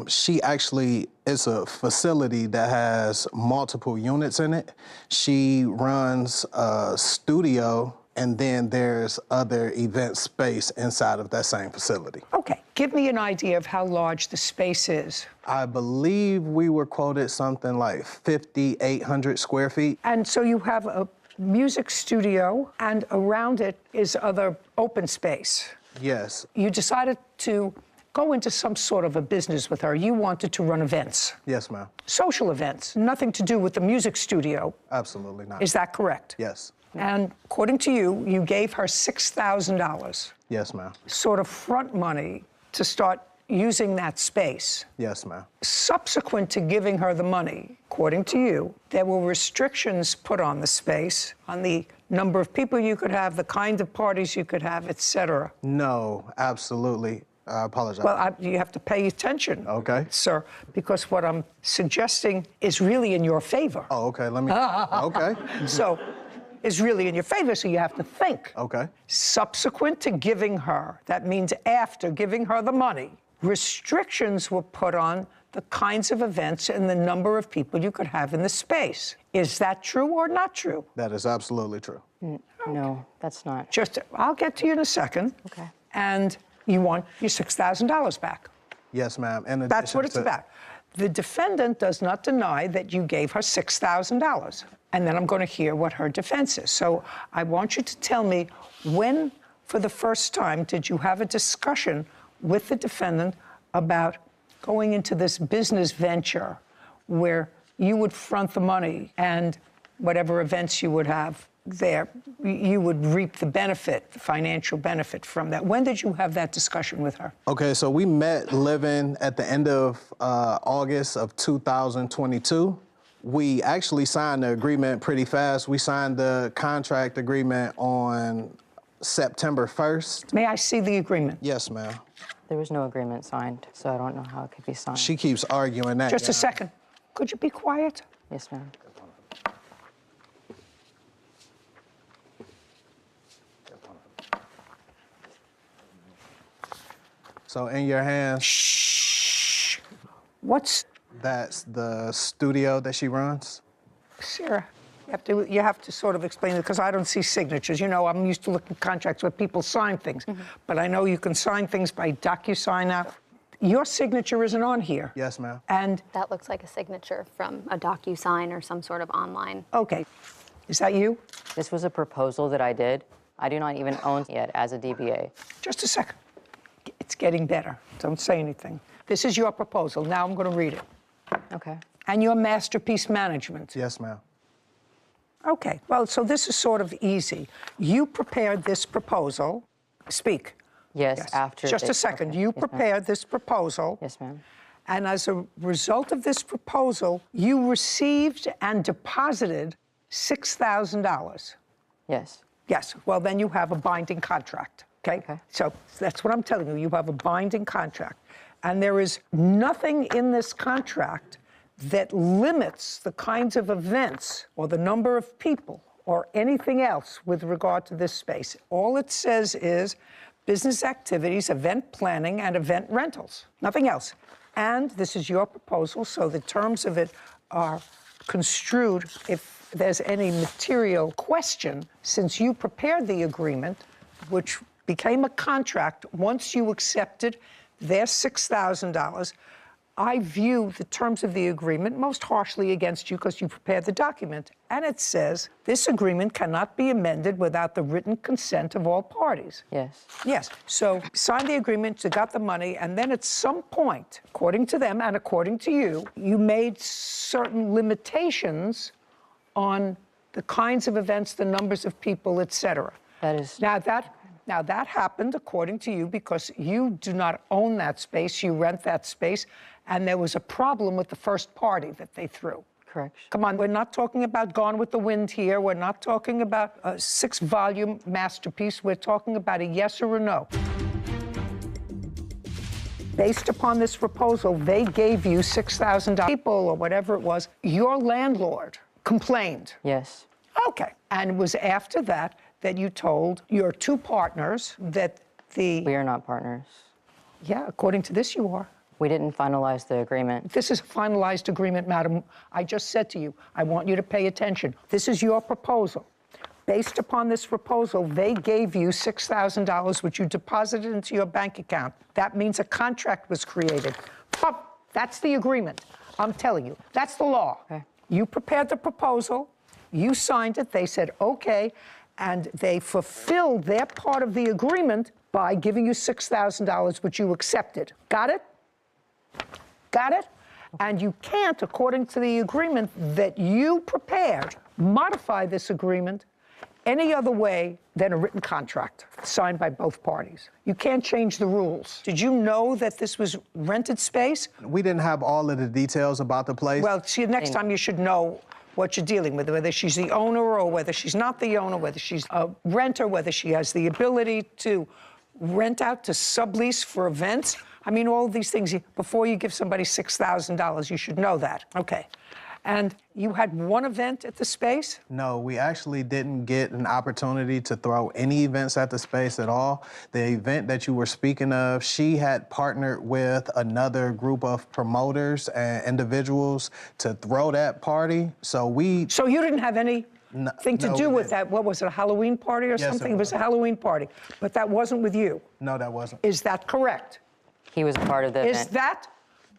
Speaker 11: She actually is a facility that has multiple units in it. She runs a studio, and then there's other event space inside of that same facility.
Speaker 1: Okay, give me an idea of how large the space is.
Speaker 11: I believe we were quoted something like 5,800 square feet.
Speaker 1: And so you have a music studio, and around it is other open space.
Speaker 11: Yes.
Speaker 1: You decided to go into some sort of a business with her. You wanted to run events.
Speaker 11: Yes, ma'am.
Speaker 1: Social events, nothing to do with the music studio.
Speaker 11: Absolutely not.
Speaker 1: Is that correct?
Speaker 11: Yes.
Speaker 1: And according to you, you gave her $6,000,
Speaker 11: Yes, ma'am.
Speaker 1: sort of front money, to start using that space.
Speaker 11: Yes, ma'am.
Speaker 1: Subsequent to giving her the money, according to you, there were restrictions put on the space, on the number of people you could have, the kind of parties you could have, etc.
Speaker 11: No, absolutely. I apologize.
Speaker 1: Well, you have to pay attention,
Speaker 11: Okay.
Speaker 1: sir, because what I'm suggesting is really in your favor.
Speaker 11: Oh, okay. Let me. Okay.
Speaker 1: So, is really in your favor, so you have to think.
Speaker 11: Okay.
Speaker 1: Subsequent to giving her, that means after giving her the money, restrictions were put on the kinds of events and the number of people you could have in the space. Is that true or not true?
Speaker 11: That is absolutely true.
Speaker 10: No, that's not.
Speaker 1: I'll get to you in a second.
Speaker 10: Okay.
Speaker 1: And you want your $6,000 back.
Speaker 11: Yes, ma'am. In
Speaker 1: That's what
Speaker 11: addition
Speaker 1: it's
Speaker 11: to-
Speaker 1: about. The defendant does not deny that you gave her $6,000. And then I'm going to hear what her defense is. So I want you to tell me when, for the first time, did you have a discussion with the defendant about going into this business venture where you would front the money and whatever events you would have there, you would reap the benefit, the financial benefit from that. When did you have that discussion with her?
Speaker 11: Okay, so we met living at the end of August of 2022. We actually signed the agreement pretty fast. We signed the contract agreement on September 1st.
Speaker 1: May I see the agreement?
Speaker 11: Yes, ma'am.
Speaker 10: There was no agreement signed, so I don't know how it could be signed.
Speaker 11: She keeps arguing that.
Speaker 1: Just a
Speaker 11: yeah.
Speaker 1: second. Could you be quiet?
Speaker 10: Yes, ma'am.
Speaker 11: So in your hands,
Speaker 1: Shh. What's
Speaker 11: that's the studio that she runs.
Speaker 1: Sarah, you have to sort of explain it because I don't see signatures. You know, I'm used to looking at contracts where people sign things, but I know you can sign things by DocuSign now. Your signature isn't on here.
Speaker 11: Yes, ma'am.
Speaker 1: And
Speaker 4: That looks like a signature from a DocuSign or some sort of online.
Speaker 1: okay, is that you?
Speaker 10: This was a proposal that I did. I do not even own it yet as a DBA.
Speaker 1: Just a second. It's getting better. Don't say anything. This is your proposal. Now I'm going to read it.
Speaker 10: Okay.
Speaker 1: And your masterpiece management.
Speaker 11: Yes, ma'am.
Speaker 1: Okay, well, so this is sort of easy. You prepared this proposal. Speak.
Speaker 10: Yes, after.
Speaker 1: Just a second. You prepared this proposal.
Speaker 10: Yes, ma'am.
Speaker 1: And as a result of this proposal, you received and deposited $6,000.
Speaker 10: Yes.
Speaker 1: Yes, well, then you have a binding contract, okay? So that's what I'm telling you. You have a binding contract. And there is nothing in this contract that limits the kinds of events or the number of people or anything else with regard to this space. All it says is business activities, event planning, and event rentals. Nothing else. And this is your proposal, so the terms of it are construed if there's any material question, since you prepared the agreement, which became a contract once you accepted their $6,000. I view the terms of the agreement most harshly against you because you prepared the document. And it says, this agreement cannot be amended without the written consent of all parties.
Speaker 10: Yes.
Speaker 1: Yes. So signed the agreement, you got the money, and then at some point, according to them and according to you, you made certain limitations on the kinds of events, the numbers of people, et cetera.
Speaker 10: That is.
Speaker 1: Now that happened according to you because you do not own that space, you rent that space, and there was a problem with the first party that they threw.
Speaker 10: Correct.
Speaker 1: Come on, we're not talking about Gone with the Wind here. We're not talking about a 6-volume masterpiece. We're talking about a yes or a no. Based upon this proposal, they gave you $6,000. People or whatever it was, your landlord complained.
Speaker 10: Yes.
Speaker 1: Okay. And it was after that that you told your two partners that the...
Speaker 10: We are not partners.
Speaker 1: Yeah, according to this, you are.
Speaker 10: We didn't finalize the agreement.
Speaker 1: This is a finalized agreement, madam. I just said to you, I want you to pay attention. This is your proposal. Based upon this proposal, they gave you $6,000, which you deposited into your bank account. That means a contract was created. That's the agreement. I'm telling you. That's the law.
Speaker 10: Okay.
Speaker 1: You prepared the proposal. You signed it. They said, okay. And they fulfilled their part of the agreement by giving you $6,000, which you accepted. Got it? Got it? And you can't, according to the agreement that you prepared, modify this agreement any other way than a written contract signed by both parties. You can't change the rules. Did you know that this was rented space?
Speaker 11: We didn't have all of the details about the place.
Speaker 1: Well, see, next time you should know what you're dealing with, whether she's the owner or whether she's not the owner, whether she's a renter, whether she has the ability to rent out to sublease for events. I mean, all these things. Before you give somebody $6,000, you should know that. Okay. And you had one event at the space?
Speaker 11: No, we actually didn't get an opportunity to throw any events at the space at all. The event that you were speaking of, she had partnered with another group of promoters and individuals to throw that party. So you
Speaker 1: didn't have anything to do with that? What was it, a Halloween party or something? It was a Halloween party, but that wasn't with you?
Speaker 11: No, that wasn't.
Speaker 1: Is that correct?
Speaker 10: He was a part of the event.
Speaker 1: Is that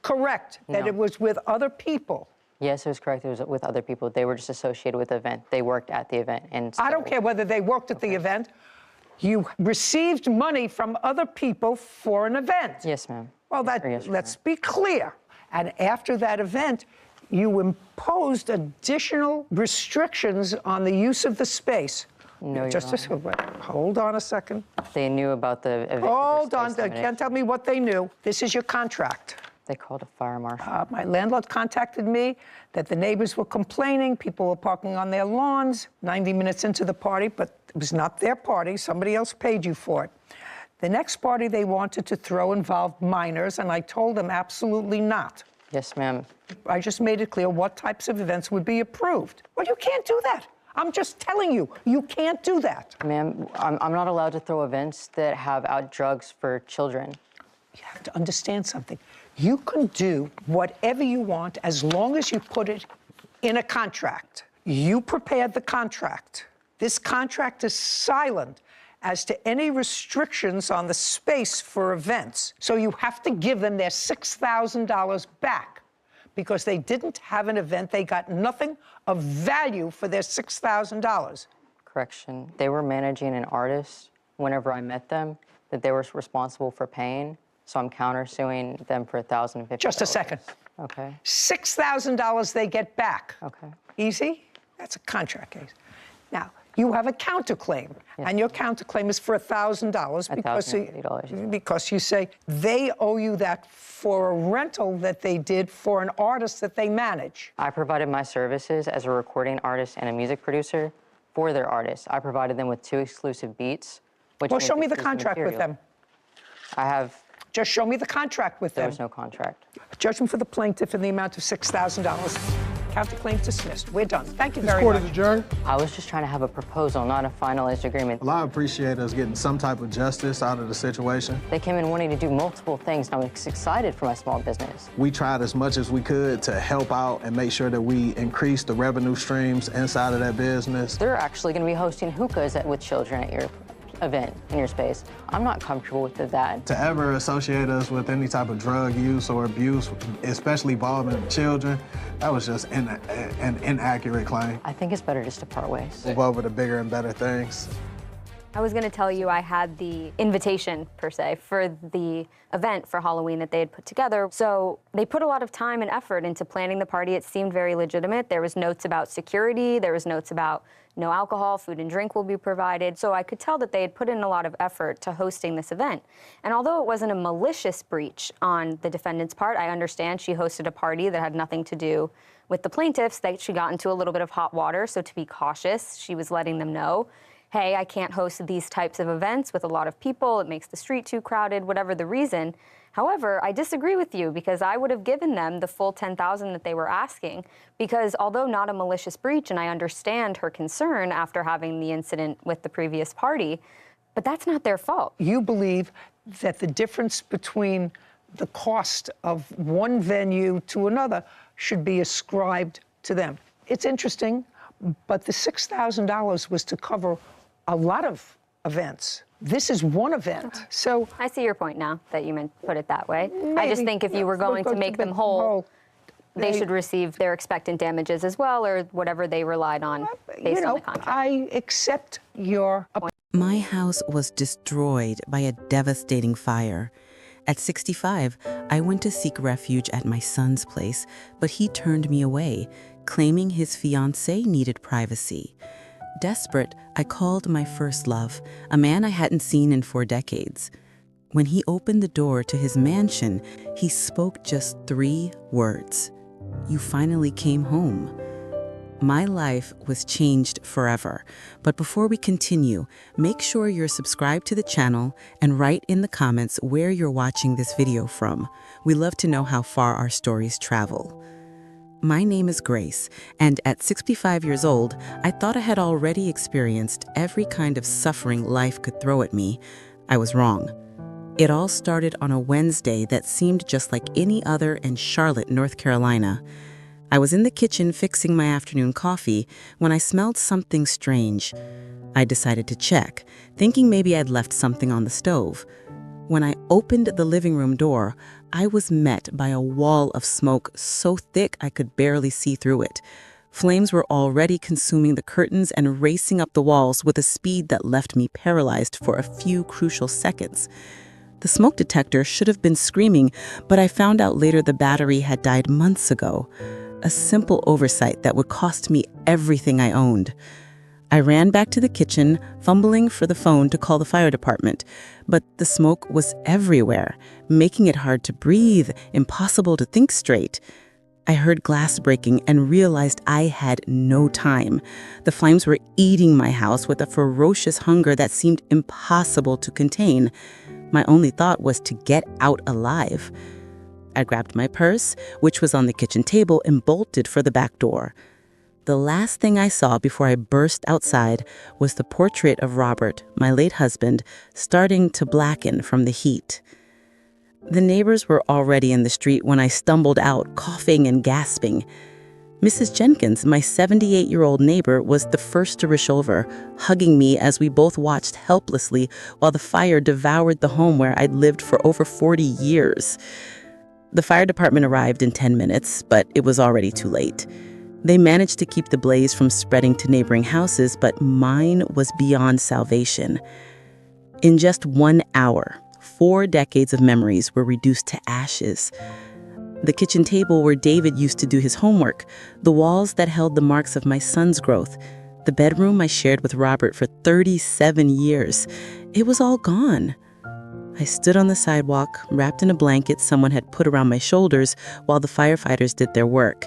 Speaker 1: correct, that
Speaker 10: No.
Speaker 1: it was with other people?
Speaker 10: Yes, it was correct. It was with other people. They were just associated with the event. They worked at the event. And
Speaker 1: I don't care whether they worked at the event. You received money from other people for an event.
Speaker 10: Yes, ma'am.
Speaker 1: Well, let's be clear. And after that event, you imposed additional restrictions on the use of the space.
Speaker 10: No,
Speaker 1: hold on a second.
Speaker 10: They knew about the event.
Speaker 1: Hold on. They can't tell me what they knew. This is your contract.
Speaker 10: They called a fire marshal.
Speaker 1: My landlord contacted me that the neighbors were complaining. People were parking on their lawns 90 minutes into the party, but it was not their party. Somebody else paid you for it. The next party they wanted to throw involved minors, and I told them absolutely not.
Speaker 10: Yes, ma'am.
Speaker 1: I just made it clear what types of events would be approved. Well, you can't do that. I'm just telling you, you can't do that.
Speaker 10: Ma'am, I'm not allowed to throw events that have out drugs for children.
Speaker 1: You have to understand something. You can do whatever you want as long as you put it in a contract. You prepared the contract. This contract is silent as to any restrictions on the space for events. So you have to give them their $6,000 back because they didn't have an event. They got nothing of value for their $6,000.
Speaker 10: Correction. They were managing an artist whenever I met them that they were responsible for paying. So I'm countersuing them for $1,050.
Speaker 1: Just a second.
Speaker 10: Okay.
Speaker 1: $6,000 they get back.
Speaker 10: Okay.
Speaker 1: Easy? That's a contract case. Now, you have a counterclaim, and your counterclaim is for $1,000 because you say they owe you that for a rental that they did for an artist that they manage.
Speaker 10: I provided my services as a recording artist and a music producer for their artists. I provided them with 2 exclusive beats.
Speaker 1: Well, show me the contract with them.
Speaker 10: I have.
Speaker 1: Just show me the contract with them.
Speaker 10: There was no contract.
Speaker 1: Judgment for the plaintiff in the amount of $6,000. Counterclaim dismissed. We're done. Thank you very
Speaker 9: This court
Speaker 1: much.
Speaker 9: is adjourned.
Speaker 10: I was just trying to have a proposal, not a finalized agreement.
Speaker 11: Well, I appreciate us getting some type of justice out of the situation.
Speaker 10: They came in wanting to do multiple things, and I was excited for my small business.
Speaker 11: We tried as much as we could to help out and make sure that we increase the revenue streams inside of that business.
Speaker 10: They're actually going to be hosting hookahs with children at your event in your space. I'm not comfortable with that.
Speaker 11: To ever associate us with any type of drug use or abuse, especially involving children, that was just an inaccurate claim.
Speaker 10: I think it's better just to part ways.
Speaker 11: Move over to bigger and better things.
Speaker 4: I was going to tell you I had the invitation, per se, for the event for Halloween that they had put together. So they put a lot of time and effort into planning the party. It seemed very legitimate. There was notes about security. There was notes about no alcohol, food and drink will be provided. So I could tell that they had put in a lot of effort to hosting this event. And although it wasn't a malicious breach on the defendant's part, I understand she hosted a party that had nothing to do with the plaintiffs, that she got into a little bit of hot water. So to be cautious, she was letting them know, hey, I can't host these types of events with a lot of people. It makes the street too crowded, whatever the reason. However, I disagree with you because I would have given them the full $10,000 that they were asking because although not a malicious breach, and I understand her concern after having the incident with the previous party, but that's not their fault.
Speaker 1: You believe that the difference between the cost of one venue to another should be ascribed to them. It's interesting, but the $6,000 was to cover a lot of events. This is one event, so...
Speaker 4: I see your point now that you put it that way.
Speaker 1: Maybe.
Speaker 4: I just think if you were going to make them whole, they should receive their expectant damages as well, or whatever they relied on based on the contract.
Speaker 1: I accept your point.
Speaker 12: My house was destroyed by a devastating fire. At 65, I went to seek refuge at my son's place, but he turned me away, claiming his fiancée needed privacy. Desperate, I called my first love, a man I hadn't seen in 4 decades. When he opened the door to his mansion, he spoke just 3 words. "You finally came home." My life was changed forever. But before we continue, make sure you're subscribed to the channel and write in the comments where you're watching this video from. We love to know how far our stories travel. My name is Grace, and at 65 years old, I thought I had already experienced every kind of suffering life could throw at me. I was wrong. It all started on a Wednesday that seemed just like any other in Charlotte, North Carolina. I was in the kitchen fixing my afternoon coffee when I smelled something strange. I decided to check, thinking maybe I'd left something on the stove. When I opened the living room door, I was met by a wall of smoke so thick I could barely see through it. Flames were already consuming the curtains and racing up the walls with a speed that left me paralyzed for a few crucial seconds. The smoke detector should have been screaming, but I found out later the battery had died months ago. A simple oversight that would cost me everything I owned. I ran back to the kitchen, fumbling for the phone to call the fire department, but the smoke was everywhere, making it hard to breathe, impossible to think straight. I heard glass breaking and realized I had no time. The flames were eating my house with a ferocious hunger that seemed impossible to contain. My only thought was to get out alive. I grabbed my purse, which was on the kitchen table, and bolted for the back door. The last thing I saw before I burst outside was the portrait of Robert, my late husband, starting to blacken from the heat. The neighbors were already in the street when I stumbled out, coughing and gasping. Mrs. Jenkins, my 78-year-old neighbor, was the first to rush over, hugging me as we both watched helplessly while the fire devoured the home where I'd lived for over 40 years. The fire department arrived in 10 minutes, but it was already too late. They managed to keep the blaze from spreading to neighboring houses, but mine was beyond salvation. In just 1 hour, 4 decades of memories were reduced to ashes. The kitchen table where David used to do his homework, the walls that held the marks of my son's growth, the bedroom I shared with Robert for 37 years. It was all gone. I stood on the sidewalk, wrapped in a blanket someone had put around my shoulders while the firefighters did their work.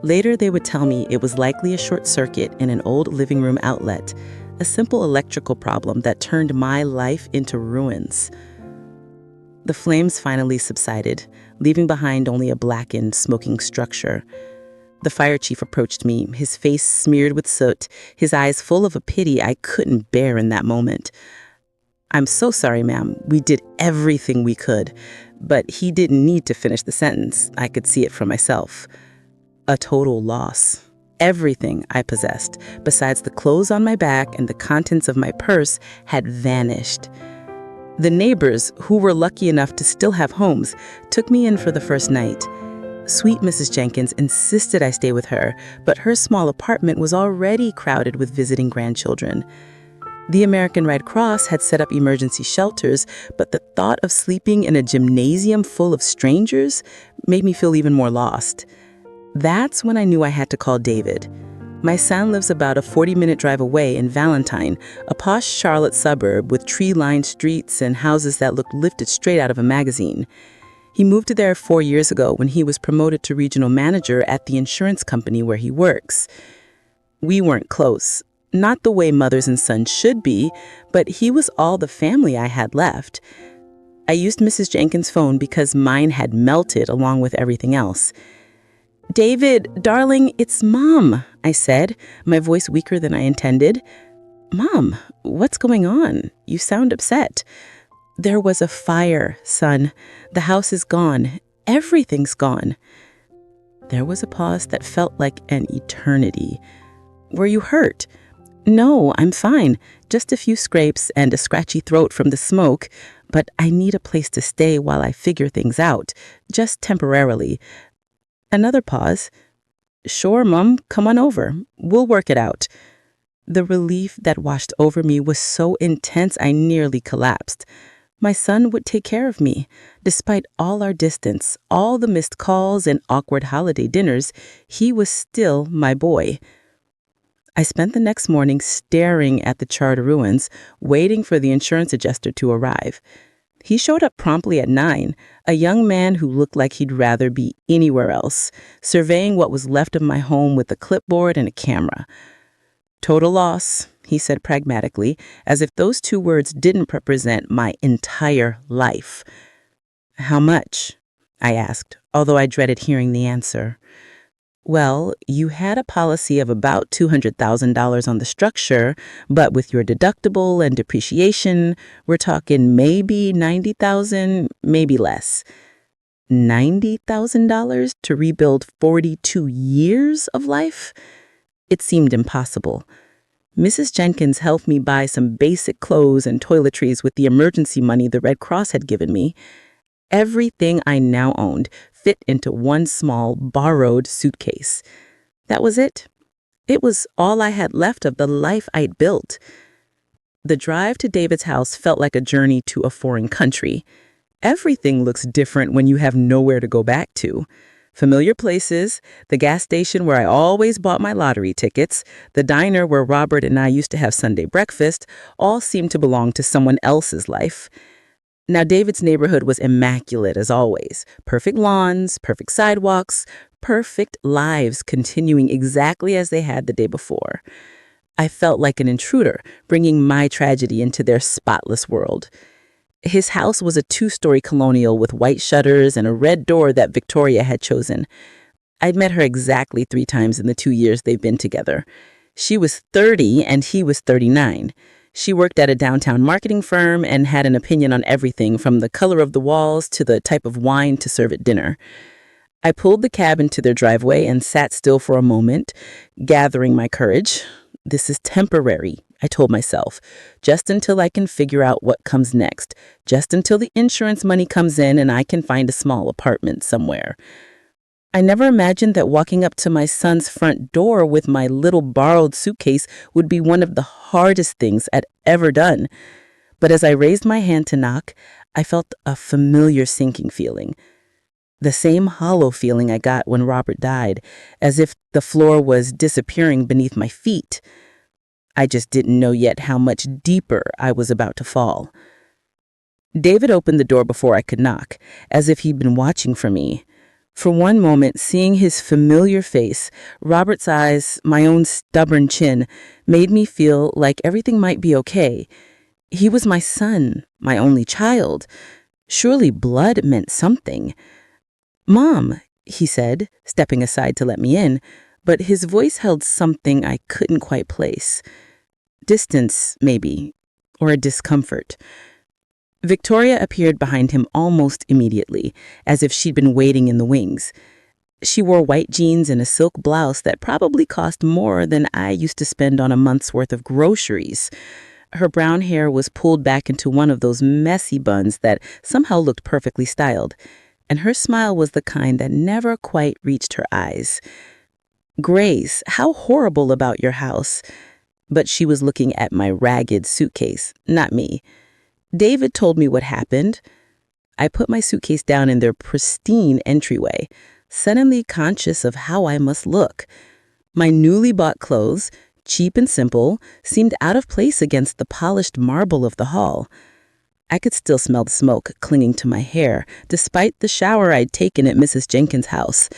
Speaker 12: Later, they would tell me it was likely a short circuit in an old living room outlet, a simple electrical problem that turned my life into ruins. The flames finally subsided, leaving behind only a blackened, smoking structure. The fire chief approached me, his face smeared with soot, his eyes full of a pity I couldn't bear in that moment. "I'm so sorry, ma'am. We did everything we could." But he didn't need to finish the sentence. I could see it for myself. A total loss. Everything I possessed, besides the clothes on my back and the contents of my purse, had vanished. The neighbors, who were lucky enough to still have homes, took me in for the first night. Sweet Mrs. Jenkins insisted I stay with her, but her small apartment was already crowded with visiting grandchildren. The American Red Cross had set up emergency shelters, but the thought of sleeping in a gymnasium full of strangers made me feel even more lost. That's when I knew I had to call David. My son lives about a 40-minute drive away in Valentine, a posh Charlotte suburb with tree-lined streets and houses that looked lifted straight out of a magazine. He moved there 4 years ago when he was promoted to regional manager at the insurance company where he works. We weren't close, not the way mothers and sons should be, but he was all the family I had left. I used Mrs. Jenkins' phone because mine had melted along with everything else. "David, darling, it's Mom," I said, my voice weaker than I intended. "Mom, what's going on? You sound upset." "There was a fire, son. The house is gone. Everything's gone." There was a pause that felt like an eternity. "Were you hurt?" "No, I'm fine. Just a few scrapes and a scratchy throat from the smoke. But I need a place to stay while I figure things out, just temporarily." Another pause. "Sure, Mom, come on over. We'll work it out." The relief that washed over me was so intense I nearly collapsed. My son would take care of me. Despite all our distance, all the missed calls and awkward holiday dinners, he was still my boy. I spent the next morning staring at the charred ruins, waiting for the insurance adjuster to arrive. He showed up promptly at 9, a young man who looked like he'd rather be anywhere else, surveying what was left of my home with a clipboard and a camera. "Total loss," he said pragmatically, as if those 2 words didn't represent my entire life. "How much?" I asked, although I dreaded hearing the answer. "Well, you had a policy of about $200,000 on the structure, but with your deductible and depreciation, we're talking maybe $90,000, maybe less." $90,000 to rebuild 42 years of life? It seemed impossible. Mrs. Jenkins helped me buy some basic clothes and toiletries with the emergency money the Red Cross had given me. Everything I now owned fit into one small, borrowed suitcase. That was it. It was all I had left of the life I'd built. The drive to David's house felt like a journey to a foreign country. Everything looks different when you have nowhere to go back to. Familiar places, the gas station where I always bought my lottery tickets, the diner where Robert and I used to have Sunday breakfast, all seemed to belong to someone else's life. Now, David's neighborhood was immaculate as always. Perfect lawns, perfect sidewalks, perfect lives continuing exactly as they had the day before. I felt like an intruder, bringing my tragedy into their spotless world. His house was a 2-story colonial with white shutters and a red door that Victoria had chosen. I'd met her exactly 3 times in the 2 years they've been together. She was 30 and he was 39. She worked at a downtown marketing firm and had an opinion on everything from the color of the walls to the type of wine to serve at dinner. I pulled the cab into their driveway and sat still for a moment, gathering my courage. This is temporary, I told myself, just until I can figure out what comes next, just until the insurance money comes in and I can find a small apartment somewhere. I never imagined that walking up to my son's front door with my little borrowed suitcase would be one of the hardest things I'd ever done. But as I raised my hand to knock, I felt a familiar sinking feeling. The same hollow feeling I got when Robert died, as if the floor was disappearing beneath my feet. I just didn't know yet how much deeper I was about to fall. David opened the door before I could knock, as if he'd been watching for me. For one moment, seeing his familiar face, Robert's eyes, my own stubborn chin, made me feel like everything might be okay. He was my son, my only child. Surely blood meant something. "Mom," he said, stepping aside to let me in, but his voice held something I couldn't quite place. Distance, maybe, or a discomfort. Victoria appeared behind him almost immediately, as if she'd been waiting in the wings. She wore white jeans and a silk blouse that probably cost more than I used to spend on a month's worth of groceries. Her brown hair was pulled back into one of those messy buns that somehow looked perfectly styled, and her smile was the kind that never quite reached her eyes. "Grace, how horrible about your house." But she was looking at my ragged suitcase, not me. David told me what happened. I put my suitcase down in their pristine entryway, suddenly conscious of how I must look. My newly bought clothes, cheap and simple, seemed out of place against the polished marble of the hall. I could still smell the smoke clinging to my hair, despite the shower I'd taken at Mrs. Jenkins' house.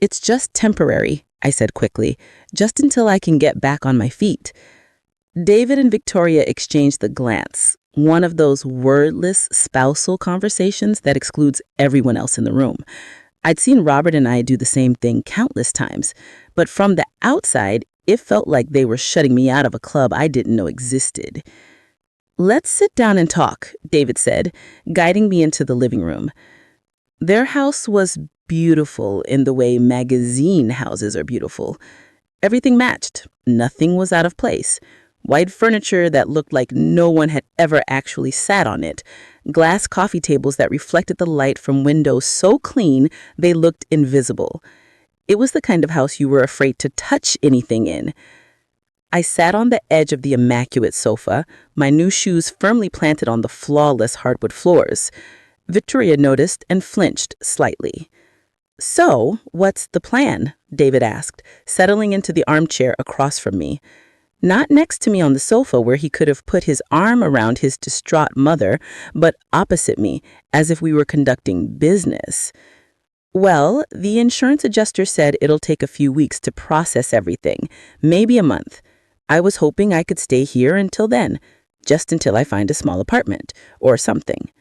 Speaker 12: "It's just temporary," I said quickly, "just until I can get back on my feet." David and Victoria exchanged the glance, one of those wordless spousal conversations that excludes everyone else in the room. I'd seen Robert and I do the same thing countless times, but from the outside, it felt like they were shutting me out of a club I didn't know existed. "Let's sit down and talk," David said, guiding me into the living room. Their house was beautiful in the way magazine houses are beautiful. Everything matched. Nothing was out of place. White furniture that looked like no one had ever actually sat on it. Glass coffee tables that reflected the light from windows so clean they looked invisible. It was the kind of house you were afraid to touch anything in. I sat on the edge of the immaculate sofa, my new shoes firmly planted on the flawless hardwood floors. Victoria noticed and flinched slightly. "So, what's the plan?" David asked, settling into the armchair across from me. Not next to me on the sofa where he could have put his arm around his distraught mother, but opposite me, as if we were conducting business. "Well, the insurance adjuster said it'll take a few weeks to process everything, maybe a month. I was hoping I could stay here until then, just until I find a small apartment or something."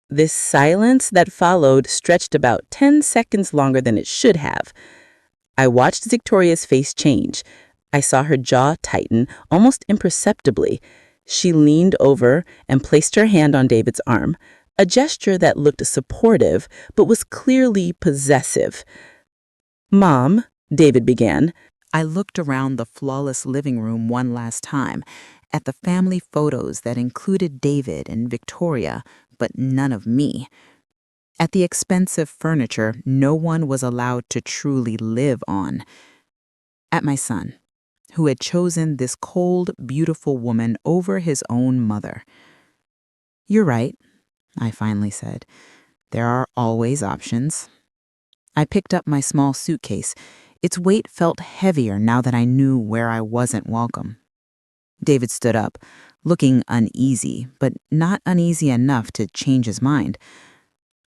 Speaker 12: This silence that followed stretched about 10 seconds longer than it should have. I watched Victoria's face change. I saw her jaw tighten almost imperceptibly. She leaned over and placed her hand on David's arm, a gesture that looked supportive but was clearly possessive. "Mom," David began. I looked around the flawless living room one last time, at the family photos that included David and Victoria, but none of me. At the expensive furniture no one was allowed to truly live on. At my son, who had chosen this cold, beautiful woman over his own mother. "You're right," I finally said. "There are always options." I picked up my small suitcase. Its weight felt heavier now that I knew where I wasn't welcome. David stood up, looking uneasy, but not uneasy enough to change his mind.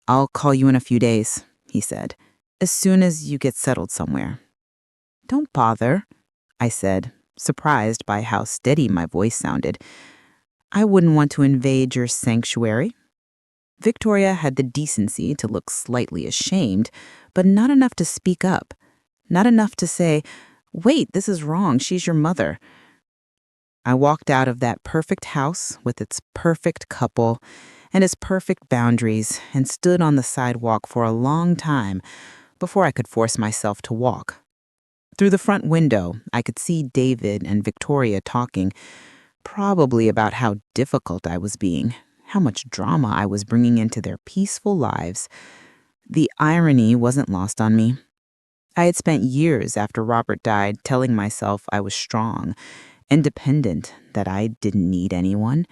Speaker 12: "I'll call you in a few days," he said, "as soon as you get settled somewhere." "Don't bother," I said, surprised by how steady my voice sounded. "I wouldn't want to invade your sanctuary." Victoria had the decency to look slightly ashamed, but not enough to speak up. Not enough to say, "Wait, this is wrong. She's your mother." I walked out of that perfect house with its perfect couple, and his perfect boundaries and stood on the sidewalk for a long time before I could force myself to walk. Through the front window, I could see David and Victoria talking, probably about how difficult I was being, how much drama I was bringing into their peaceful lives. The irony wasn't lost on me. I had spent years after Robert died telling myself I was strong, independent, that I didn't need anyone.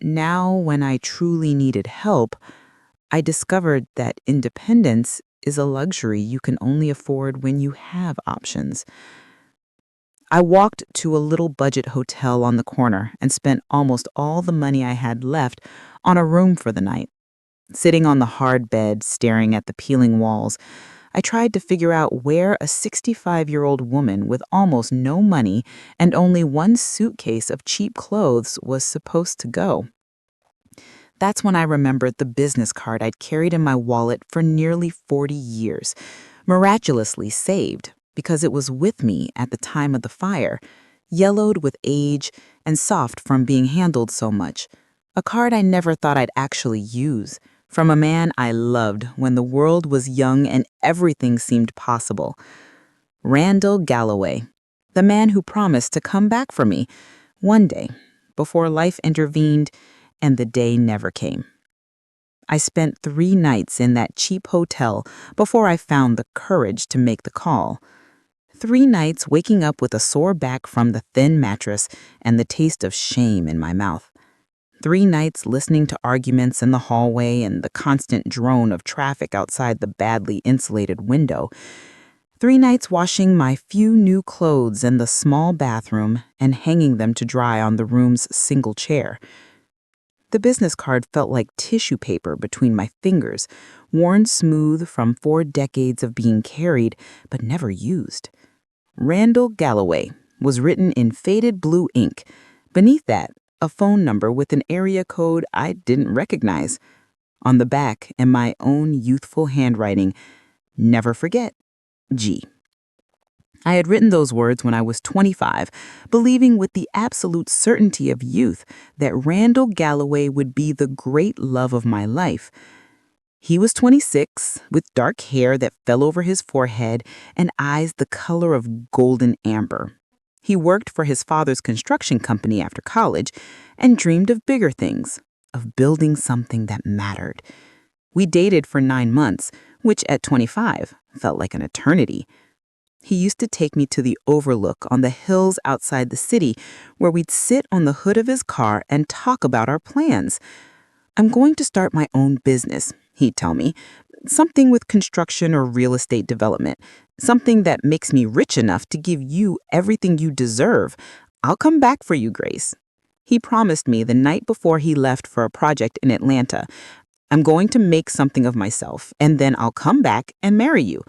Speaker 12: Now, when I truly needed help, I discovered that independence is a luxury you can only afford when you have options. I walked to a little budget hotel on the corner and spent almost all the money I had left on a room for the night. Sitting on the hard bed, staring at the peeling walls, I tried to figure out where a 65-year-old woman with almost no money and only one suitcase of cheap clothes was supposed to go. That's when I remembered the business card I'd carried in my wallet for nearly 40 years, miraculously saved because it was with me at the time of the fire, yellowed with age and soft from being handled so much. A card I never thought I'd actually use, from a man I loved when the world was young and everything seemed possible. Randall Galloway, the man who promised to come back for me one day before life intervened and the day never came. I spent 3 nights in that cheap hotel before I found the courage to make the call. 3 nights waking up with a sore back from the thin mattress and the taste of shame in my mouth. 3 nights listening to arguments in the hallway and the constant drone of traffic outside the badly insulated window. 3 nights washing my few new clothes in the small bathroom and hanging them to dry on the room's single chair. The business card felt like tissue paper between my fingers, worn smooth from 4 decades of being carried but never used. Randall Galloway was written in faded blue ink. Beneath that, a phone number with an area code I didn't recognize. On the back, in my own youthful handwriting, never forget, G. I had written those words when I was 25, believing with the absolute certainty of youth that Randall Galloway would be the great love of my life. He was 26, with dark hair that fell over his forehead and eyes the color of golden amber. He worked for his father's construction company after college and dreamed of bigger things, of building something that mattered. We dated for 9 months, which at 25 felt like an eternity. He used to take me to the overlook on the hills outside the city, where we'd sit on the hood of his car and talk about our plans. "I'm going to start my own business," he'd tell me, "something with construction or real estate development, something that makes me rich enough to give you everything you deserve. I'll come back for you, Grace." He promised me the night before he left for a project in Atlanta, "I'm going to make something of myself, and then I'll come back and marry you."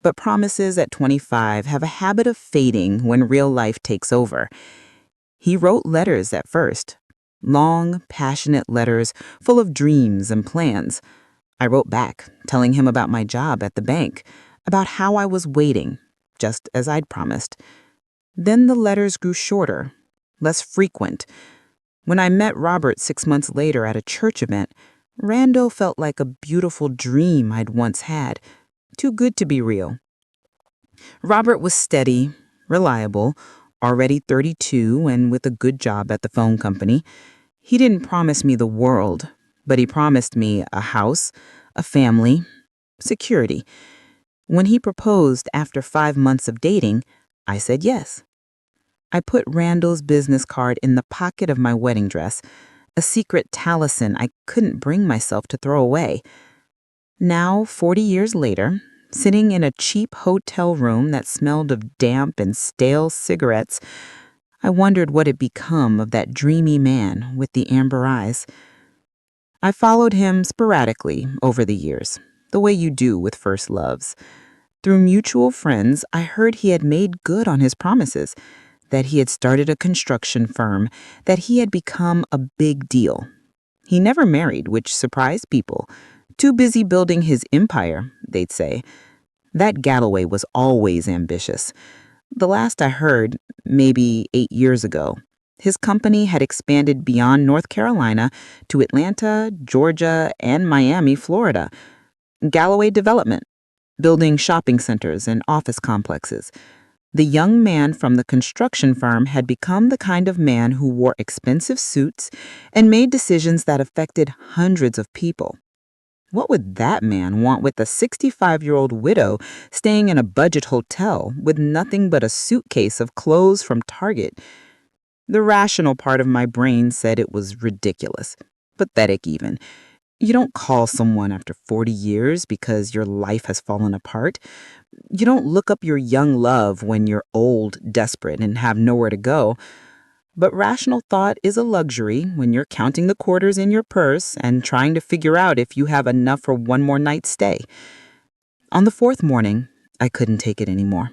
Speaker 12: But promises at 25 have a habit of fading when real life takes over. He wrote letters at first, long, passionate letters full of dreams and plans. I wrote back, telling him about my job at the bank, about how I was waiting, just as I'd promised. Then the letters grew shorter, less frequent. When I met Robert 6 months later at a church event, Randall felt like a beautiful dream I'd once had, too good to be real. Robert was steady, reliable, already 32 and with a good job at the phone company. He didn't promise me the world, but he promised me a house, a family, security. When he proposed after 5 months of dating, I said yes. I put Randall's business card in the pocket of my wedding dress, a secret talisman I couldn't bring myself to throw away. Now, 40 years later, sitting in a cheap hotel room that smelled of damp and stale cigarettes, I wondered what had become of that dreamy man with the amber eyes. I followed him sporadically over the years, the way you do with first loves. Through mutual friends, I heard he had made good on his promises, that he had started a construction firm, that he had become a big deal. He never married, which surprised people. Too busy building his empire, they'd say. That Galloway was always ambitious. The last I heard, maybe 8 years ago, His company had expanded beyond North Carolina to Atlanta, Georgia, and Miami, Florida. Galloway Development, building shopping centers and office complexes. The young man from the construction firm had become the kind of man who wore expensive suits and made decisions that affected hundreds of people. What would that man want with a 65-year-old widow staying in a budget hotel with nothing but a suitcase of clothes from Target? The rational part of my brain said it was ridiculous, pathetic even. You don't call someone after 40 years because your life has fallen apart. You don't look up your young love when you're old, desperate, and have nowhere to go. But rational thought is a luxury when you're counting the quarters in your purse and trying to figure out if you have enough for one more night's stay. On the fourth morning, I couldn't take it anymore.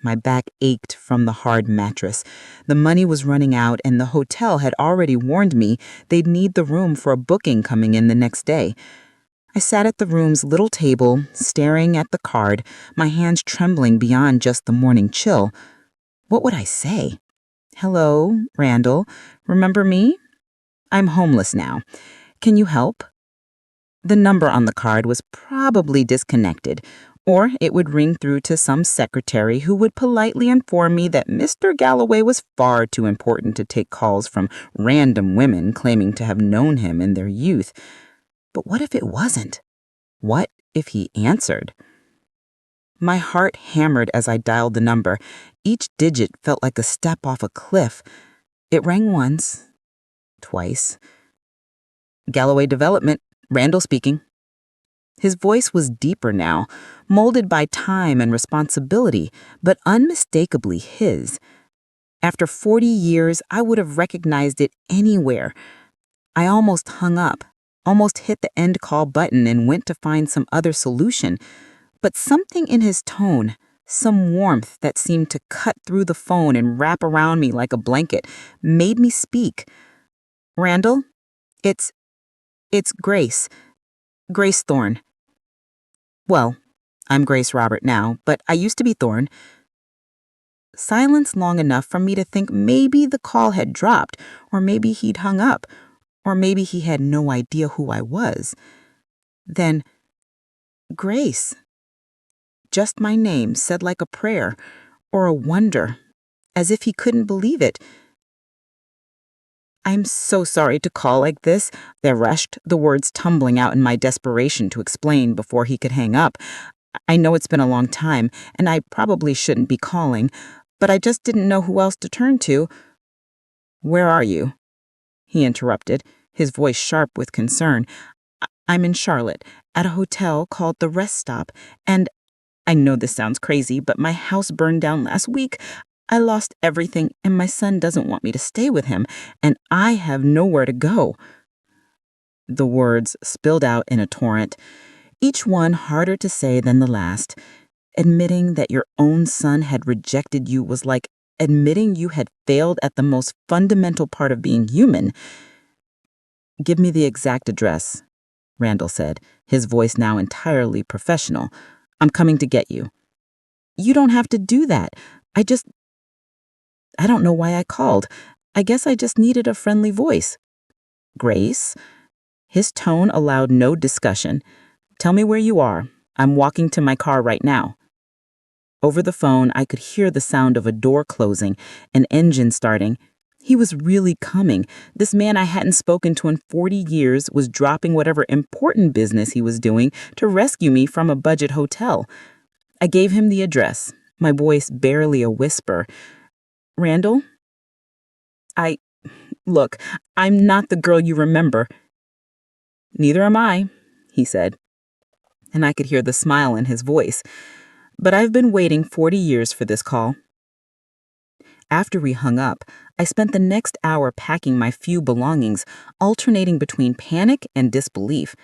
Speaker 12: My back ached from the hard mattress. The money was running out, and the hotel had already warned me they'd need the room for a booking coming in the next day. I sat at the room's little table, staring at the card, my hands trembling beyond just the morning chill. What would I say? Hello, Randall. Remember me? I'm homeless now. Can you help? The number on the card was probably disconnected, or it would ring through to some secretary who would politely inform me that Mr. Galloway was far too important to take calls from random women claiming to have known him in their youth. But what if it wasn't? What if he answered? My heart hammered as I dialed the number. Each digit felt like a step off a cliff. It rang once, twice. Galloway Development, Randall speaking. His voice was deeper now, molded by time and responsibility, but unmistakably his. After 40 years, I would have recognized it anywhere. I almost hung up, almost hit the end call button and went to find some other solution. But something in his tone, some warmth that seemed to cut through the phone and wrap around me like a blanket, made me speak. Randall, it's Grace. Grace Thorne. Well, I'm Grace Robert now, but I used to be Thorne. Silence long enough for me to think maybe the call had dropped, or maybe he'd hung up, or maybe he had no idea who I was. Then, Grace. Just my name said like a prayer, or a wonder, as if he couldn't believe it. I'm so sorry to call like this, there rushed, the words tumbling out in my desperation to explain before he could hang up. I know it's been a long time, and I probably shouldn't be calling, but I just didn't know who else to turn to. Where are you? He interrupted, his voice sharp with concern. I'm in Charlotte, at a hotel called the Rest Stop, and I know this sounds crazy, but my house burned down last week. I lost everything, and my son doesn't want me to stay with him, and I have nowhere to go. The words spilled out in a torrent, each one harder to say than the last. Admitting that your own son had rejected you was like admitting you had failed at the most fundamental part of being human. Give me the exact address, Randall said, his voice now entirely professional. I'm coming to get you. You don't have to do that. I don't know why I called. I guess I just needed a friendly voice. Grace? His tone allowed no discussion. Tell me where you are. I'm walking to my car right now. Over the phone, I could hear the sound of a door closing, an engine starting. He was really coming. This man I hadn't spoken to in 40 years was dropping whatever important business he was doing to rescue me from a budget hotel. I gave him the address, my voice barely a whisper. Randall? Look, I'm not the girl you remember. Neither am I, he said, and I could hear the smile in his voice. But I've been waiting 40 years for this call. After we hung up, I spent the next hour packing my few belongings, alternating between panic and disbelief.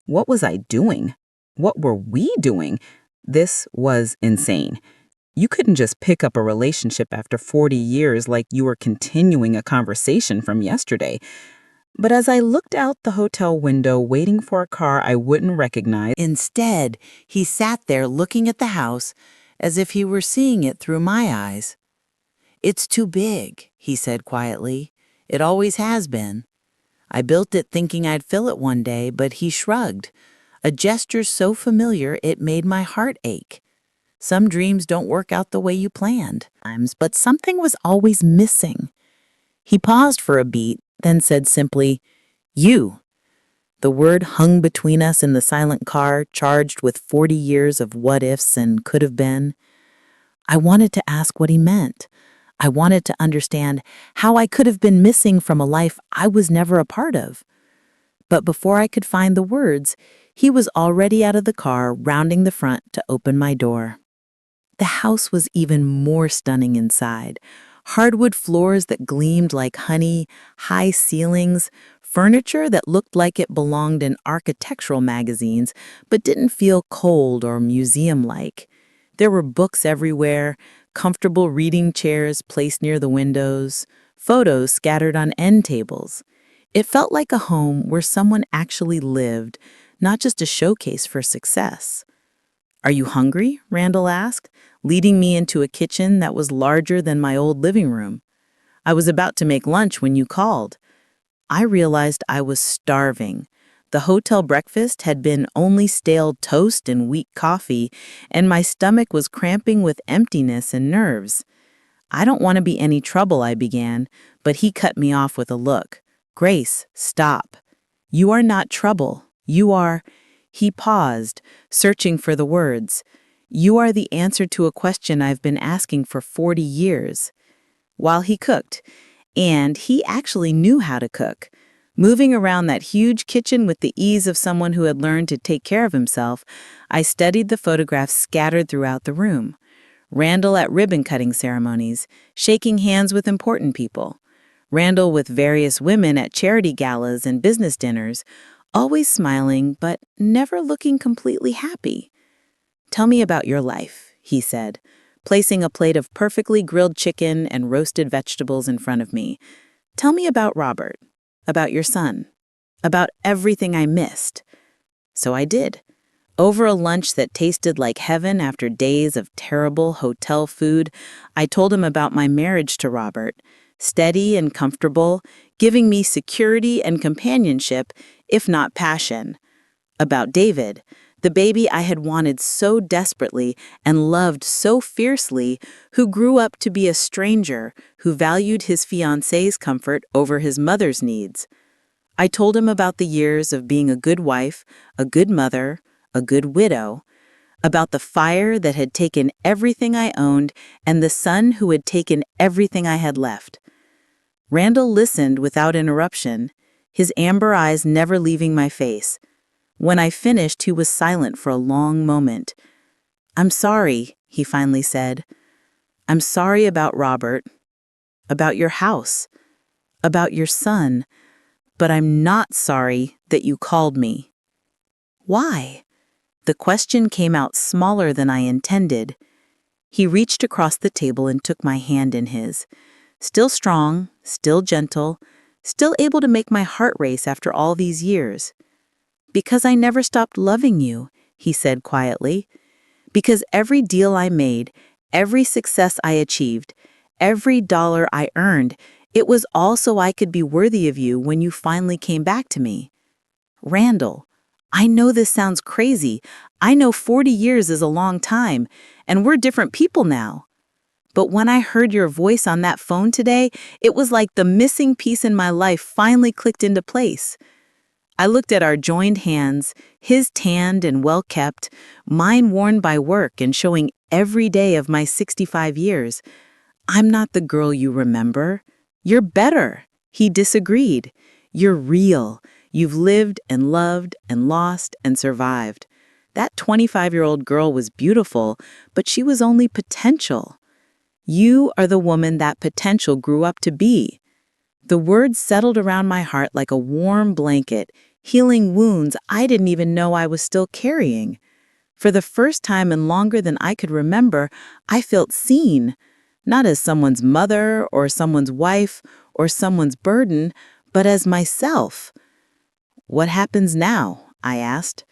Speaker 12: What was I doing? What were we doing? This was insane. You couldn't just pick up a relationship after 40 years like you were continuing a conversation from yesterday. But as I looked out the hotel window waiting for a car I wouldn't recognize,
Speaker 13: instead, he sat there looking at the house as if he were seeing it through my eyes.
Speaker 12: "It's too big," he said quietly. "It always has been." I built it thinking I'd fill it one day, but he shrugged. A gesture so familiar it made my heart ache. Some dreams don't work out the way you planned, but something was always missing. He paused for a beat, then said simply, "You." The word hung between us in the silent car, charged with 40 years of what-ifs and could-have been. I wanted to ask what he meant. I wanted to understand how I could have been missing from a life I was never a part of. But before I could find the words, he was already out of the car, rounding the front to open my door. The house was even more stunning inside. Hardwood floors that gleamed like honey, high ceilings, furniture that looked like it belonged in architectural magazines but didn't feel cold or museum-like. There were books everywhere, comfortable reading chairs placed near the windows, photos scattered on end tables. It felt like a home where someone actually lived, not just a showcase for success. "Are you hungry?" Randall asked, leading me into a kitchen that was larger than my old living room. "I was about to make lunch when you called." I realized I was starving. The hotel breakfast had been only stale toast and weak coffee, and my stomach was cramping with emptiness and nerves. "I don't want to be any trouble," I began, but he cut me off with a look. "Grace, stop. You are not trouble. You are—" He paused, searching for the words. "You are the answer to a question I've been asking for 40 years. While he cooked, and he actually knew how to cook. Moving around that huge kitchen with the ease of someone who had learned to take care of himself, I studied the photographs scattered throughout the room. Randall at ribbon-cutting ceremonies, shaking hands with important people. Randall with various women at charity galas and business dinners, always smiling but never looking completely happy. "Tell me about your life," he said, placing a plate of perfectly grilled chicken and roasted vegetables in front of me. "Tell me about Robert, about your son, about everything I missed." So I did. Over a lunch that tasted like heaven after days of terrible hotel food, I told him about my marriage to Robert, steady and comfortable, giving me security and companionship, if not passion. About David, the baby I had wanted so desperately and loved so fiercely, who grew up to be a stranger who valued his fiancée's comfort over his mother's needs. I told him about the years of being a good wife, a good mother, a good widow, about the fire that had taken everything I owned and the son who had taken everything I had left. Randall listened without interruption, his amber eyes never leaving my face. When I finished, he was silent for a long moment. "I'm sorry," he finally said. "I'm sorry about Robert, about your house, about your son, but I'm not sorry that you called me." "Why?" The question came out smaller than I intended. He reached across the table and took my hand in his. Still strong, still gentle, still able to make my heart race after all these years. "Because I never stopped loving you," he said quietly. "Because every deal I made, every success I achieved, every dollar I earned, it was all so I could be worthy of you when you finally came back to me." Randall, I know this sounds crazy. I know 40 years is a long time, and we're different people now. But when I heard your voice on that phone today, it was like the missing piece in my life finally clicked into place. I looked at our joined hands, his tanned and well-kept, mine worn by work and showing every day of my 65 years. "I'm not the girl you remember. You're better." He disagreed. "You're real. You've lived and loved and lost and survived. That 25-year-old girl was beautiful, but she was only potential. You are the woman that potential grew up to be." The words settled around my heart like a warm blanket, healing wounds I didn't even know I was still carrying. For the first time in longer than I could remember, I felt seen, not as someone's mother or someone's wife or someone's burden, but as myself. "What happens now?" I asked.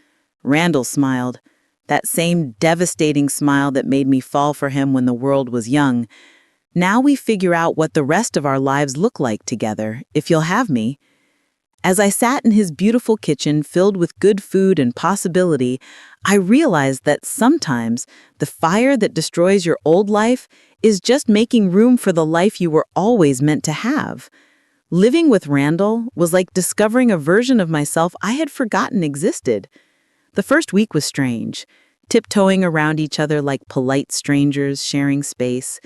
Speaker 12: Randall smiled, that same devastating smile that made me fall for him when the world was young. Now we figure out what the rest of our lives look like together, if you'll have me. As I sat in his beautiful kitchen filled with good food and possibility, I realized that sometimes the fire that destroys your old life is just making room for the life you were always meant to have. Living with Randall was like discovering a version of myself I had forgotten existed. The first week was strange, tiptoeing around each other like polite strangers sharing space.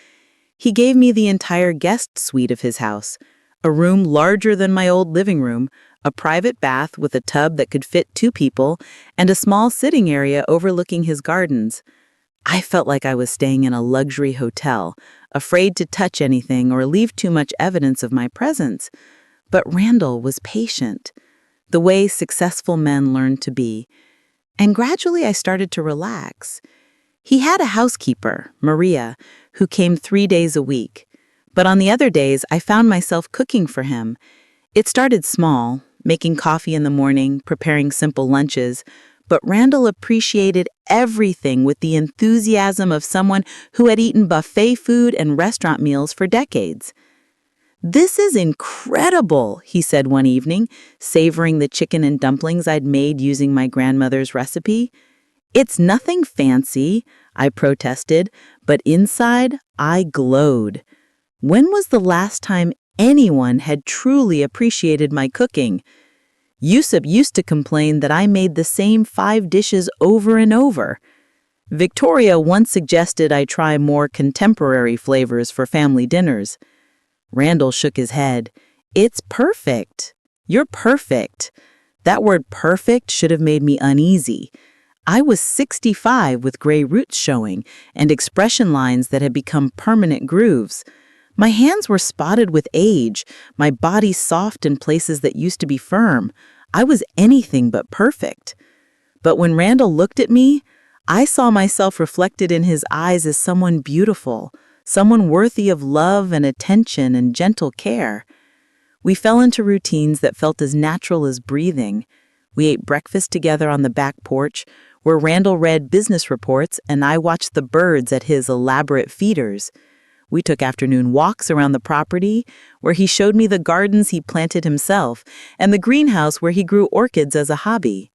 Speaker 12: He gave me the entire guest suite of his house, a room larger than my old living room, a private bath with a tub that could fit 2 people, and a small sitting area overlooking his gardens. I felt like I was staying in a luxury hotel, afraid to touch anything or leave too much evidence of my presence. But Randall was patient, the way successful men learn to be. And gradually I started to relax. He had a housekeeper, Maria, who came 3 days a week. But on the other days, I found myself cooking for him. It started small, making coffee in the morning, preparing simple lunches, but Randall appreciated everything with the enthusiasm of someone who had eaten buffet food and restaurant meals for decades. "This is incredible," he said one evening, savoring the chicken and dumplings I'd made using my grandmother's recipe. "It's nothing fancy," I protested, but inside I glowed. When was the last time anyone had truly appreciated my cooking? Yusuf used to complain that I made the same 5 dishes over and over. Victoria once suggested I try more contemporary flavors for family dinners. Randall shook his head. "It's perfect. You're perfect." That word perfect should have made me uneasy. I was 65 with gray roots showing and expression lines that had become permanent grooves. My hands were spotted with age, my body soft in places that used to be firm. I was anything but perfect. But when Randall looked at me, I saw myself reflected in his eyes as someone beautiful, someone worthy of love and attention and gentle care. We fell into routines that felt as natural as breathing. We ate breakfast together on the back porch, where Randall read business reports and I watched the birds at his elaborate feeders. We took afternoon walks around the property, where he showed me the gardens he planted himself and the greenhouse where he grew orchids as a hobby.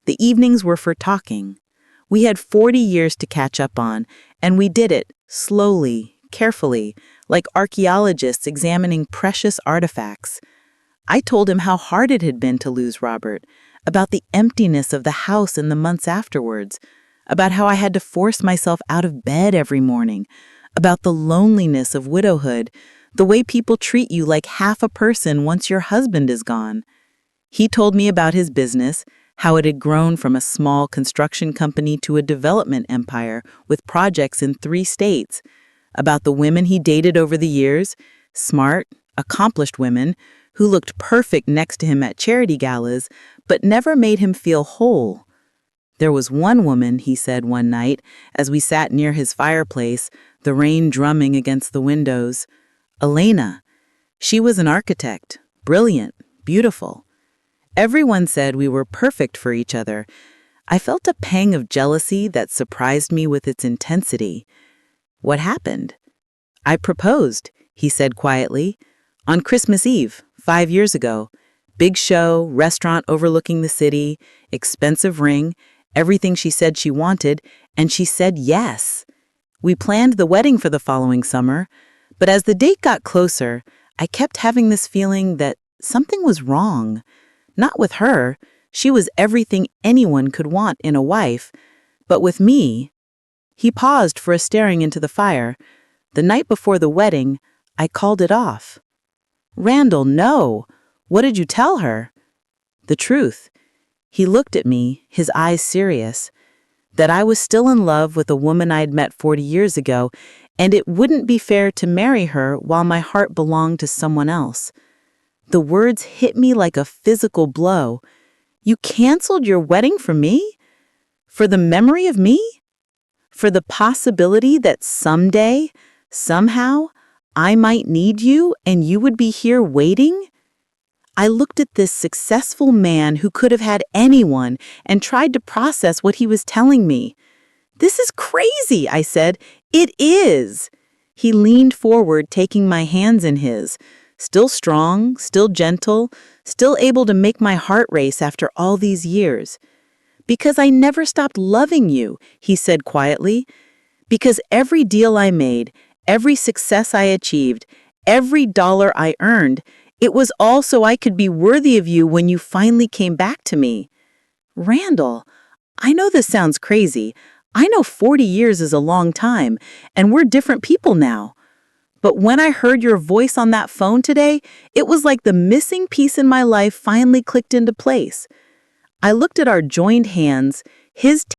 Speaker 12: The evenings were for talking. We had 40 years to catch up on, and we did it slowly, carefully, like archaeologists examining precious artifacts. I told him how hard it had been to lose Robert, about the emptiness of the house in the months afterwards, about how I had to force myself out of bed every morning, about the loneliness of widowhood, the way people treat you like half a person once your husband is gone. He told me about his business, how it had grown from a small construction company to a development empire with projects in 3 states, about the women he dated over the years, smart, accomplished women who looked perfect next to him at charity galas, but never made him feel whole. There was one woman, he said one night, as we sat near his fireplace, the rain drumming against the windows. Elena. She was an architect, brilliant, beautiful. Everyone said we were perfect for each other. I felt a pang of jealousy that surprised me with its intensity. What happened? "I proposed," he said quietly, "on Christmas Eve, 5 years ago. Big show, restaurant overlooking the city, expensive ring, everything she said she wanted, and she said yes. We planned the wedding for the following summer, but as the date got closer, I kept having this feeling that something was wrong. Not with her, she was everything anyone could want in a wife, but with me." He paused for a staring into the fire. "The night before the wedding, I called it off." "Randall, no. What did you tell her?" "The truth." He looked at me, his eyes serious. That I was still in love with a woman I'd met 40 years ago, and it wouldn't be fair to marry her while my heart belonged to someone else. The words hit me like a physical blow. "You canceled your wedding for me? For the memory of me? For the possibility that someday, somehow, I might need you and you would be here waiting?" I looked at this successful man who could have had anyone and tried to process what he was telling me. "This is crazy," I said. "It is." He leaned forward, taking my hands in his. Still strong, still gentle, still able to make my heart race after all these years. "Because I never stopped loving you," he said quietly. "Because every deal I made, every success I achieved, every dollar I earned, it was all so I could be worthy of you when you finally came back to me." Randall, I know this sounds crazy. I know 40 years is a long time, and we're different people now. But when I heard your voice on that phone today, it was like the missing piece in my life finally clicked into place. I looked at our joined hands, his